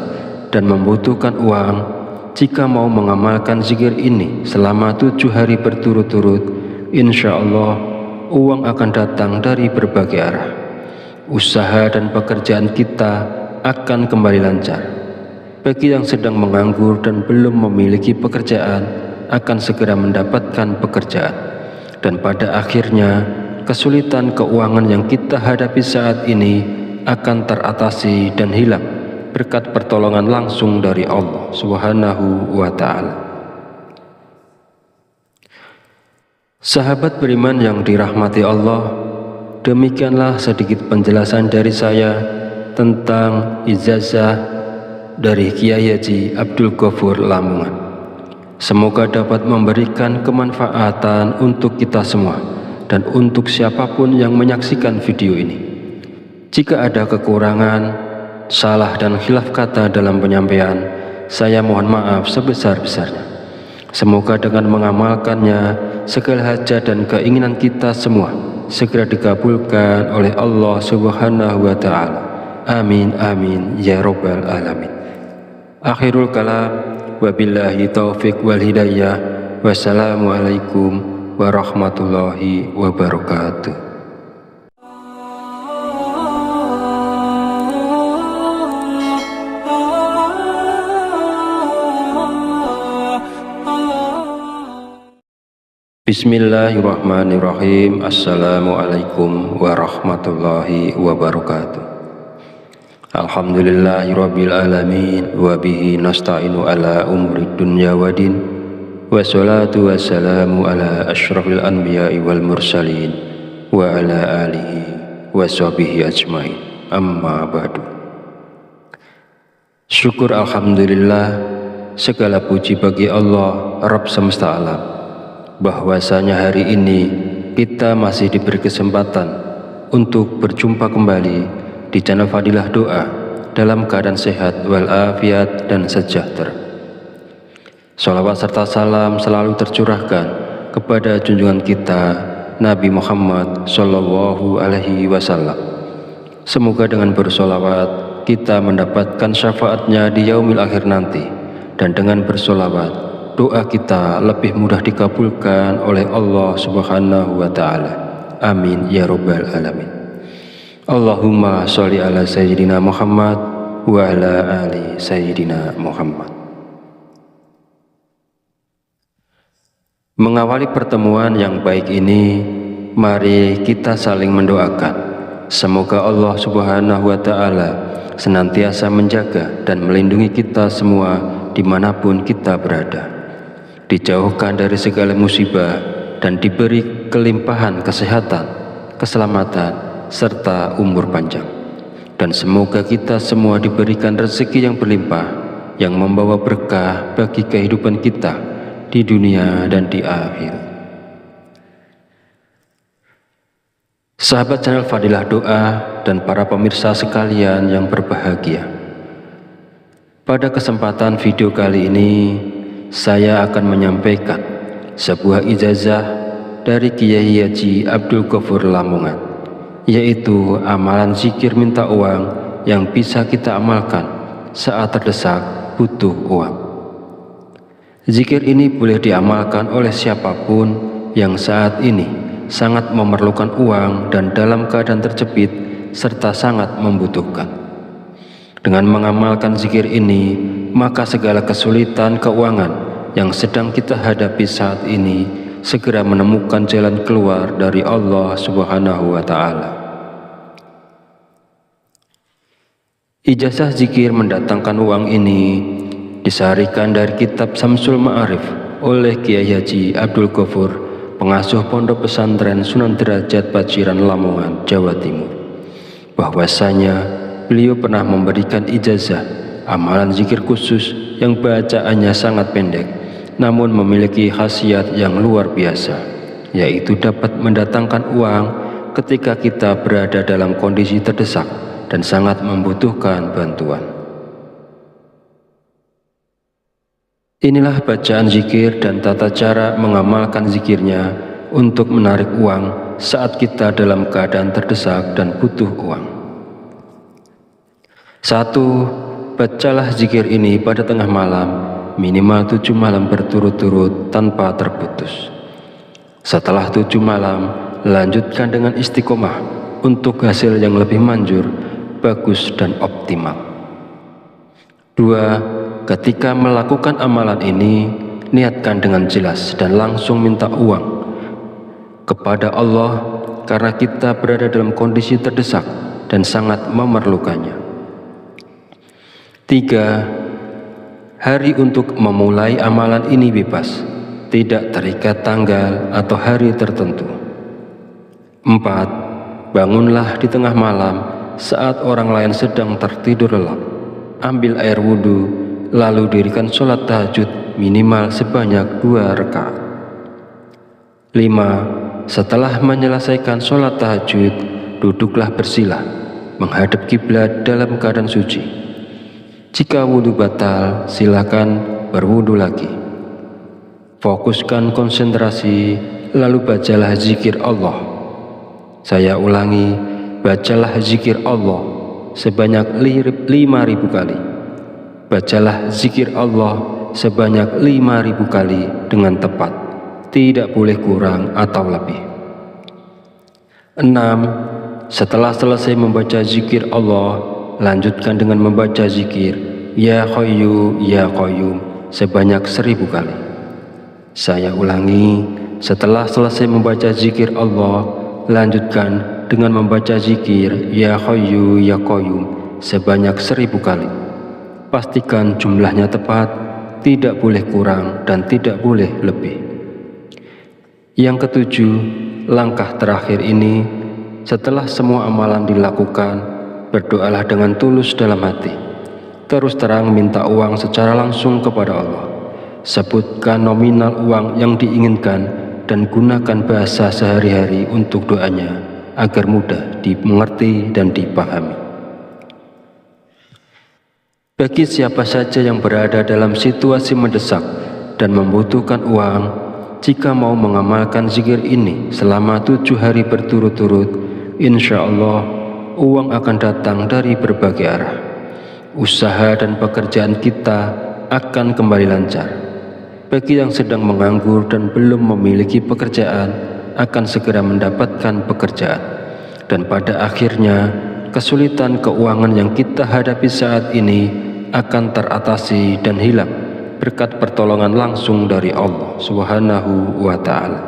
dan membutuhkan uang, jika mau mengamalkan zikir ini selama 7 hari berturut-turut, insya Allah uang akan datang dari berbagai arah. Usaha dan pekerjaan kita akan kembali lancar. Bagi yang sedang menganggur dan belum memiliki pekerjaan, akan segera mendapatkan pekerjaan. Dan pada akhirnya, kesulitan keuangan yang kita hadapi saat ini akan teratasi dan hilang berkat pertolongan langsung dari Allah Subhanahu wa Ta'ala. Sahabat beriman yang dirahmati Allah, demikianlah sedikit penjelasan dari saya tentang ijazah dari Kiai Haji Abdul Ghafur Lamongan. Semoga dapat memberikan kemanfaatan untuk kita semua dan untuk siapapun yang menyaksikan video ini. Jika ada kekurangan, salah dan khilaf kata dalam penyampaian, saya mohon maaf sebesar-besarnya. Semoga dengan mengamalkannya, segala hajat dan keinginan kita semua segera dikabulkan oleh Allah Subhanahu wa Ta'ala. Amin amin ya Rabbal alamin. Akhirul kalam, wabillahi taufiq wal hidayah. Wassalamualaikum warahmatullahi wabarakatuh. Bismillahirrahmanirrahim. Assalamualaikum warahmatullahi wabarakatuh. Alhamdulillahirabbil alamin wa bihi nasta'inu ala umuri dunya waddin. Wassalatu wassalamu ala asyrafil anbiya'i wal mursalin wa ala alihi wa sahbihi ajmain. Amma ba'du. Syukur alhamdulillah, segala puji bagi Allah Rabb semesta alam, bahwasanya hari ini kita masih diberi kesempatan untuk berjumpa kembali di channel Fadilah Doa dalam keadaan sehat walafiat dan sejahtera. Sholawat serta salam selalu tercurahkan kepada junjungan kita Nabi Muhammad Sallallahu Alaihi Wasallam. Semoga dengan bersolawat kita mendapatkan syafaatnya di yaumil akhir nanti, dan dengan bersolawat doa kita lebih mudah dikabulkan oleh Allah Subhanahu wa Ta'ala. Amin ya Rabbal alamin. Allahumma sholli ala Sayyidina Muhammad wa ala ali Sayyidina Muhammad. Mengawali pertemuan yang baik ini, mari kita saling mendoakan. Semoga Allah Subhanahu wa Ta'ala senantiasa menjaga dan melindungi kita semua dimanapun kita berada, dijauhkan dari segala musibah dan diberi kelimpahan kesehatan, keselamatan, serta umur panjang. Dan semoga kita semua diberikan rezeki yang berlimpah, yang membawa berkah bagi kehidupan kita di dunia dan di akhirat. Sahabat channel Fadilah Doa dan para pemirsa sekalian yang berbahagia, pada kesempatan video kali ini saya akan menyampaikan sebuah ijazah dari Kiai Haji Abdul Ghafur Lamongan, yaitu amalan zikir minta uang yang bisa kita amalkan saat terdesak butuh uang. Zikir ini boleh diamalkan oleh siapapun yang saat ini sangat memerlukan uang dan dalam keadaan terjepit serta sangat membutuhkan. Dengan mengamalkan zikir ini, maka segala kesulitan keuangan yang sedang kita hadapi saat ini segera menemukan jalan keluar dari Allah Subhanahu wa Ta'ala. Ijazah zikir mendatangkan uang ini disarikan dari kitab Samsul Ma'arif oleh Kiai Haji Abdul Ghafur, pengasuh Pondok Pesantren Sunan Derajat Paciran Lamongan, Jawa Timur, bahwasanya beliau pernah memberikan ijazah amalan zikir khusus yang bacaannya sangat pendek namun memiliki khasiat yang luar biasa, yaitu dapat mendatangkan uang ketika kita berada dalam kondisi terdesak dan sangat membutuhkan bantuan. Inilah bacaan zikir dan tata cara mengamalkan zikirnya untuk menarik uang saat kita dalam keadaan terdesak dan butuh uang. 1. Bacalah zikir ini pada tengah malam, minimal 7 malam berturut-turut tanpa terputus. Setelah 7 malam, lanjutkan dengan istiqomah untuk hasil yang lebih manjur, bagus dan optimal. 2. Ketika melakukan amalan ini, niatkan dengan jelas dan langsung minta uang kepada Allah karena kita berada dalam kondisi terdesak dan sangat memerlukannya. 3. Hari untuk memulai amalan ini bebas, tidak terikat tanggal atau hari tertentu. 4. Bangunlah di tengah malam saat orang lain sedang tertidur lelap. Ambil air wudhu, lalu dirikan sholat tahajud minimal sebanyak 2 rakaat. 5. setelah menyelesaikan sholat tahajud, duduklah bersila, menghadap kiblat dalam keadaan suci. Jika wudhu batal, silakan berwudhu lagi. Fokuskan konsentrasi, lalu bacalah zikir Allah. Saya ulangi, bacalah zikir Allah sebanyak 5.000 kali. Bacalah zikir Allah sebanyak 5.000 kali dengan tepat, tidak boleh kurang atau lebih. 6. Setelah selesai membaca zikir Allah, lanjutkan dengan membaca zikir Ya Hayyu Ya Qayyum sebanyak 1.000 kali. Saya ulangi, setelah selesai membaca zikir Allah, lanjutkan dengan membaca zikir Ya Hayyu Ya Qayyum sebanyak 1.000 kali. Pastikan jumlahnya tepat, tidak boleh kurang dan tidak boleh lebih. Yang ketujuh, langkah terakhir ini, setelah semua amalan dilakukan, berdoalah dengan tulus dalam hati. Terus terang minta uang secara langsung kepada Allah. Sebutkan nominal uang yang diinginkan dan gunakan bahasa sehari-hari untuk doanya agar mudah dimengerti dan dipahami. Bagi siapa saja yang berada dalam situasi mendesak dan membutuhkan uang, jika mau mengamalkan zikir ini selama 7 hari berturut-turut, insya Allah uang akan datang dari berbagai arah. Usaha dan pekerjaan kita akan kembali lancar. Bagi yang sedang menganggur dan belum memiliki pekerjaan, akan segera mendapatkan pekerjaan. Dan pada akhirnya, kesulitan keuangan yang kita hadapi saat ini akan teratasi dan hilang berkat pertolongan langsung dari Allah Subhanahu wa Ta'ala.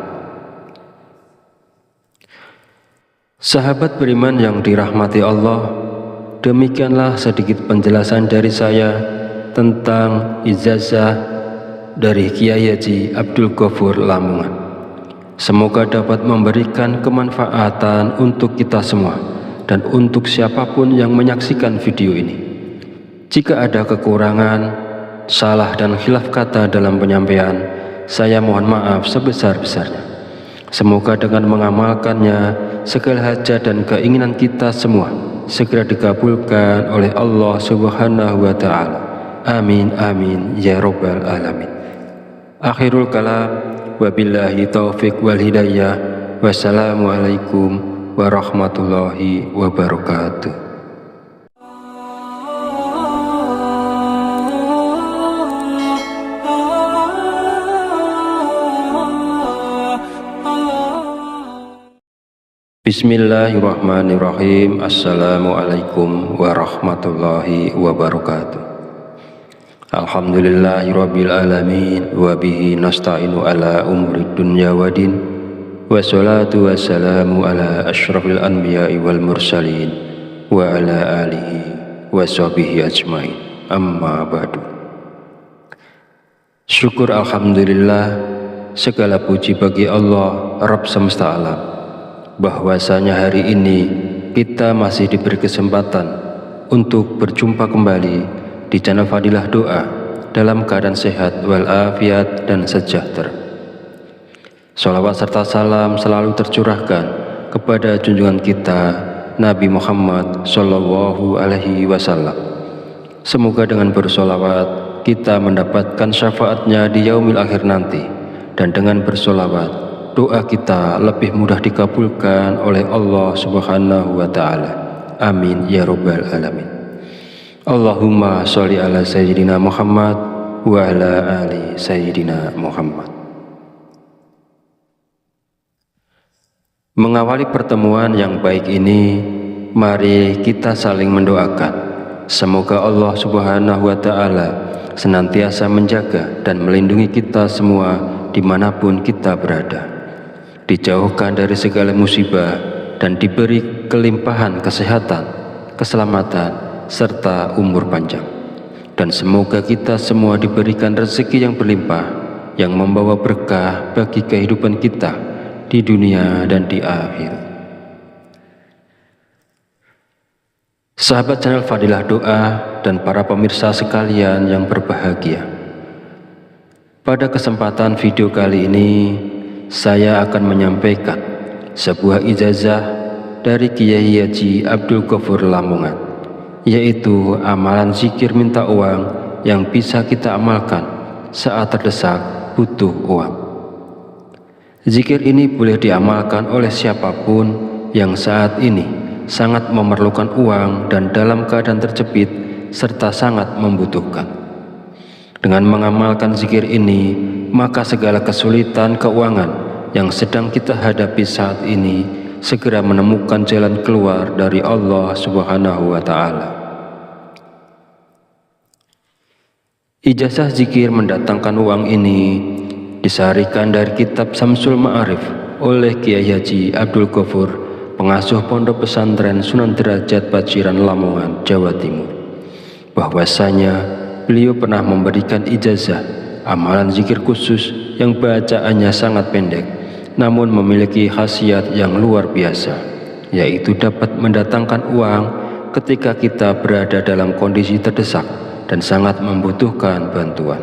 Sahabat beriman yang dirahmati Allah, demikianlah sedikit penjelasan dari saya tentang ijazah dari Kiai Haji Abdul Ghafur Lamongan. Semoga dapat memberikan kemanfaatan untuk kita semua dan untuk siapapun yang menyaksikan video ini. Jika ada kekurangan, salah dan khilaf kata dalam penyampaian, saya mohon maaf sebesar-besarnya. Semoga dengan mengamalkannya, segala hajat dan keinginan kita semua segera dikabulkan oleh Allah Subhanahu wa Ta'ala. Amin amin ya rabbal alamin. Akhirul kalam, wabillahi taufiq wal hidayah. Wassalamualaikum warahmatullahi wabarakatuh. Bismillahirrahmanirrahim. Assalamualaikum warahmatullahi wabarakatuh. Alhamdulillahirabbil alamin wa bihi nasta'inu ala umurid dunya waddin. Wassalatu wassalamu ala asyrafil anbiya'i wal mursalin wa ala alihi wa sahbihi ajmain. Amma ba'du. Syukur alhamdulillah, segala puji bagi Allah Rabb semesta alam, bahwasanya hari ini kita masih diberi kesempatan untuk berjumpa kembali di channel Fadilah Doa dalam keadaan sehat walafiat dan sejahtera. Sholawat serta salam selalu tercurahkan kepada junjungan kita Nabi Muhammad Sallallahu Alaihi Wasallam. Semoga dengan bersolawat kita mendapatkan syafaatnya di yaumil akhir nanti, dan dengan bersolawat doa kita lebih mudah dikabulkan oleh Allah Subhanahu wa Ta'ala. Amin ya rabbal alamin. Allahumma sholli ala sayyidina Muhammad wa ala ali sayyidina Muhammad. Mengawali pertemuan yang baik ini, mari kita saling mendoakan. Semoga Allah Subhanahu wa Ta'ala senantiasa menjaga dan melindungi kita semua dimanapun kita berada, dijauhkan dari segala musibah dan diberi kelimpahan kesehatan, keselamatan, serta umur panjang. Dan semoga kita semua diberikan rezeki yang berlimpah, yang membawa berkah bagi kehidupan kita di dunia dan di akhirat. Sahabat channel Fadilah Doa dan para pemirsa sekalian yang berbahagia, pada kesempatan video kali ini saya akan menyampaikan sebuah ijazah dari Kiai Haji Abdul Ghafur Lamongan, yaitu amalan zikir minta uang yang bisa kita amalkan saat terdesak butuh uang. Zikir ini boleh diamalkan oleh siapapun yang saat ini sangat memerlukan uang dan dalam keadaan terjepit serta sangat membutuhkan. Dengan mengamalkan zikir ini, maka segala kesulitan keuangan yang sedang kita hadapi saat ini segera menemukan jalan keluar dari Allah Subhanahu wa Ta'ala. Ijazah zikir mendatangkan uang ini disarikan dari kitab Samsul Ma'arif oleh Kiai Haji Abdul Ghafur, pengasuh Pondok Pesantren Sunan Derajat Paciran Lamongan, Jawa Timur, bahwasanya beliau pernah memberikan ijazah amalan zikir khusus yang bacaannya sangat pendek namun memiliki khasiat yang luar biasa, yaitu dapat mendatangkan uang ketika kita berada dalam kondisi terdesak dan sangat membutuhkan bantuan.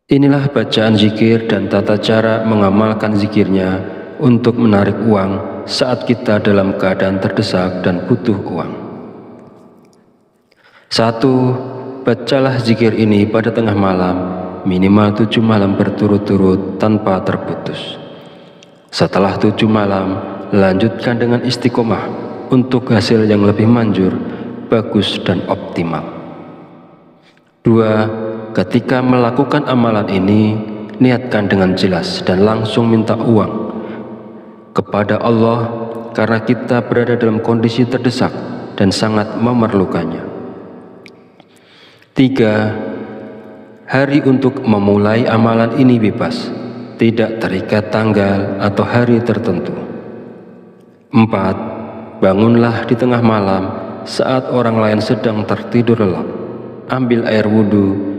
Inilah bacaan zikir dan tata cara mengamalkan zikirnya untuk menarik uang saat kita dalam keadaan terdesak dan butuh uang. 1. Bacalah zikir ini pada tengah malam, minimal 7 malam berturut-turut tanpa terputus. Setelah 7 malam, lanjutkan dengan istiqomah untuk hasil yang lebih manjur, bagus dan optimal. 2. Ketika melakukan amalan ini, niatkan dengan jelas dan langsung minta uang kepada Allah karena kita berada dalam kondisi terdesak dan sangat memerlukannya. 3. Hari untuk memulai amalan ini bebas, tidak terikat tanggal atau hari tertentu. 4. Bangunlah di tengah malam saat orang lain sedang tertidur lelap. Ambil air wudhu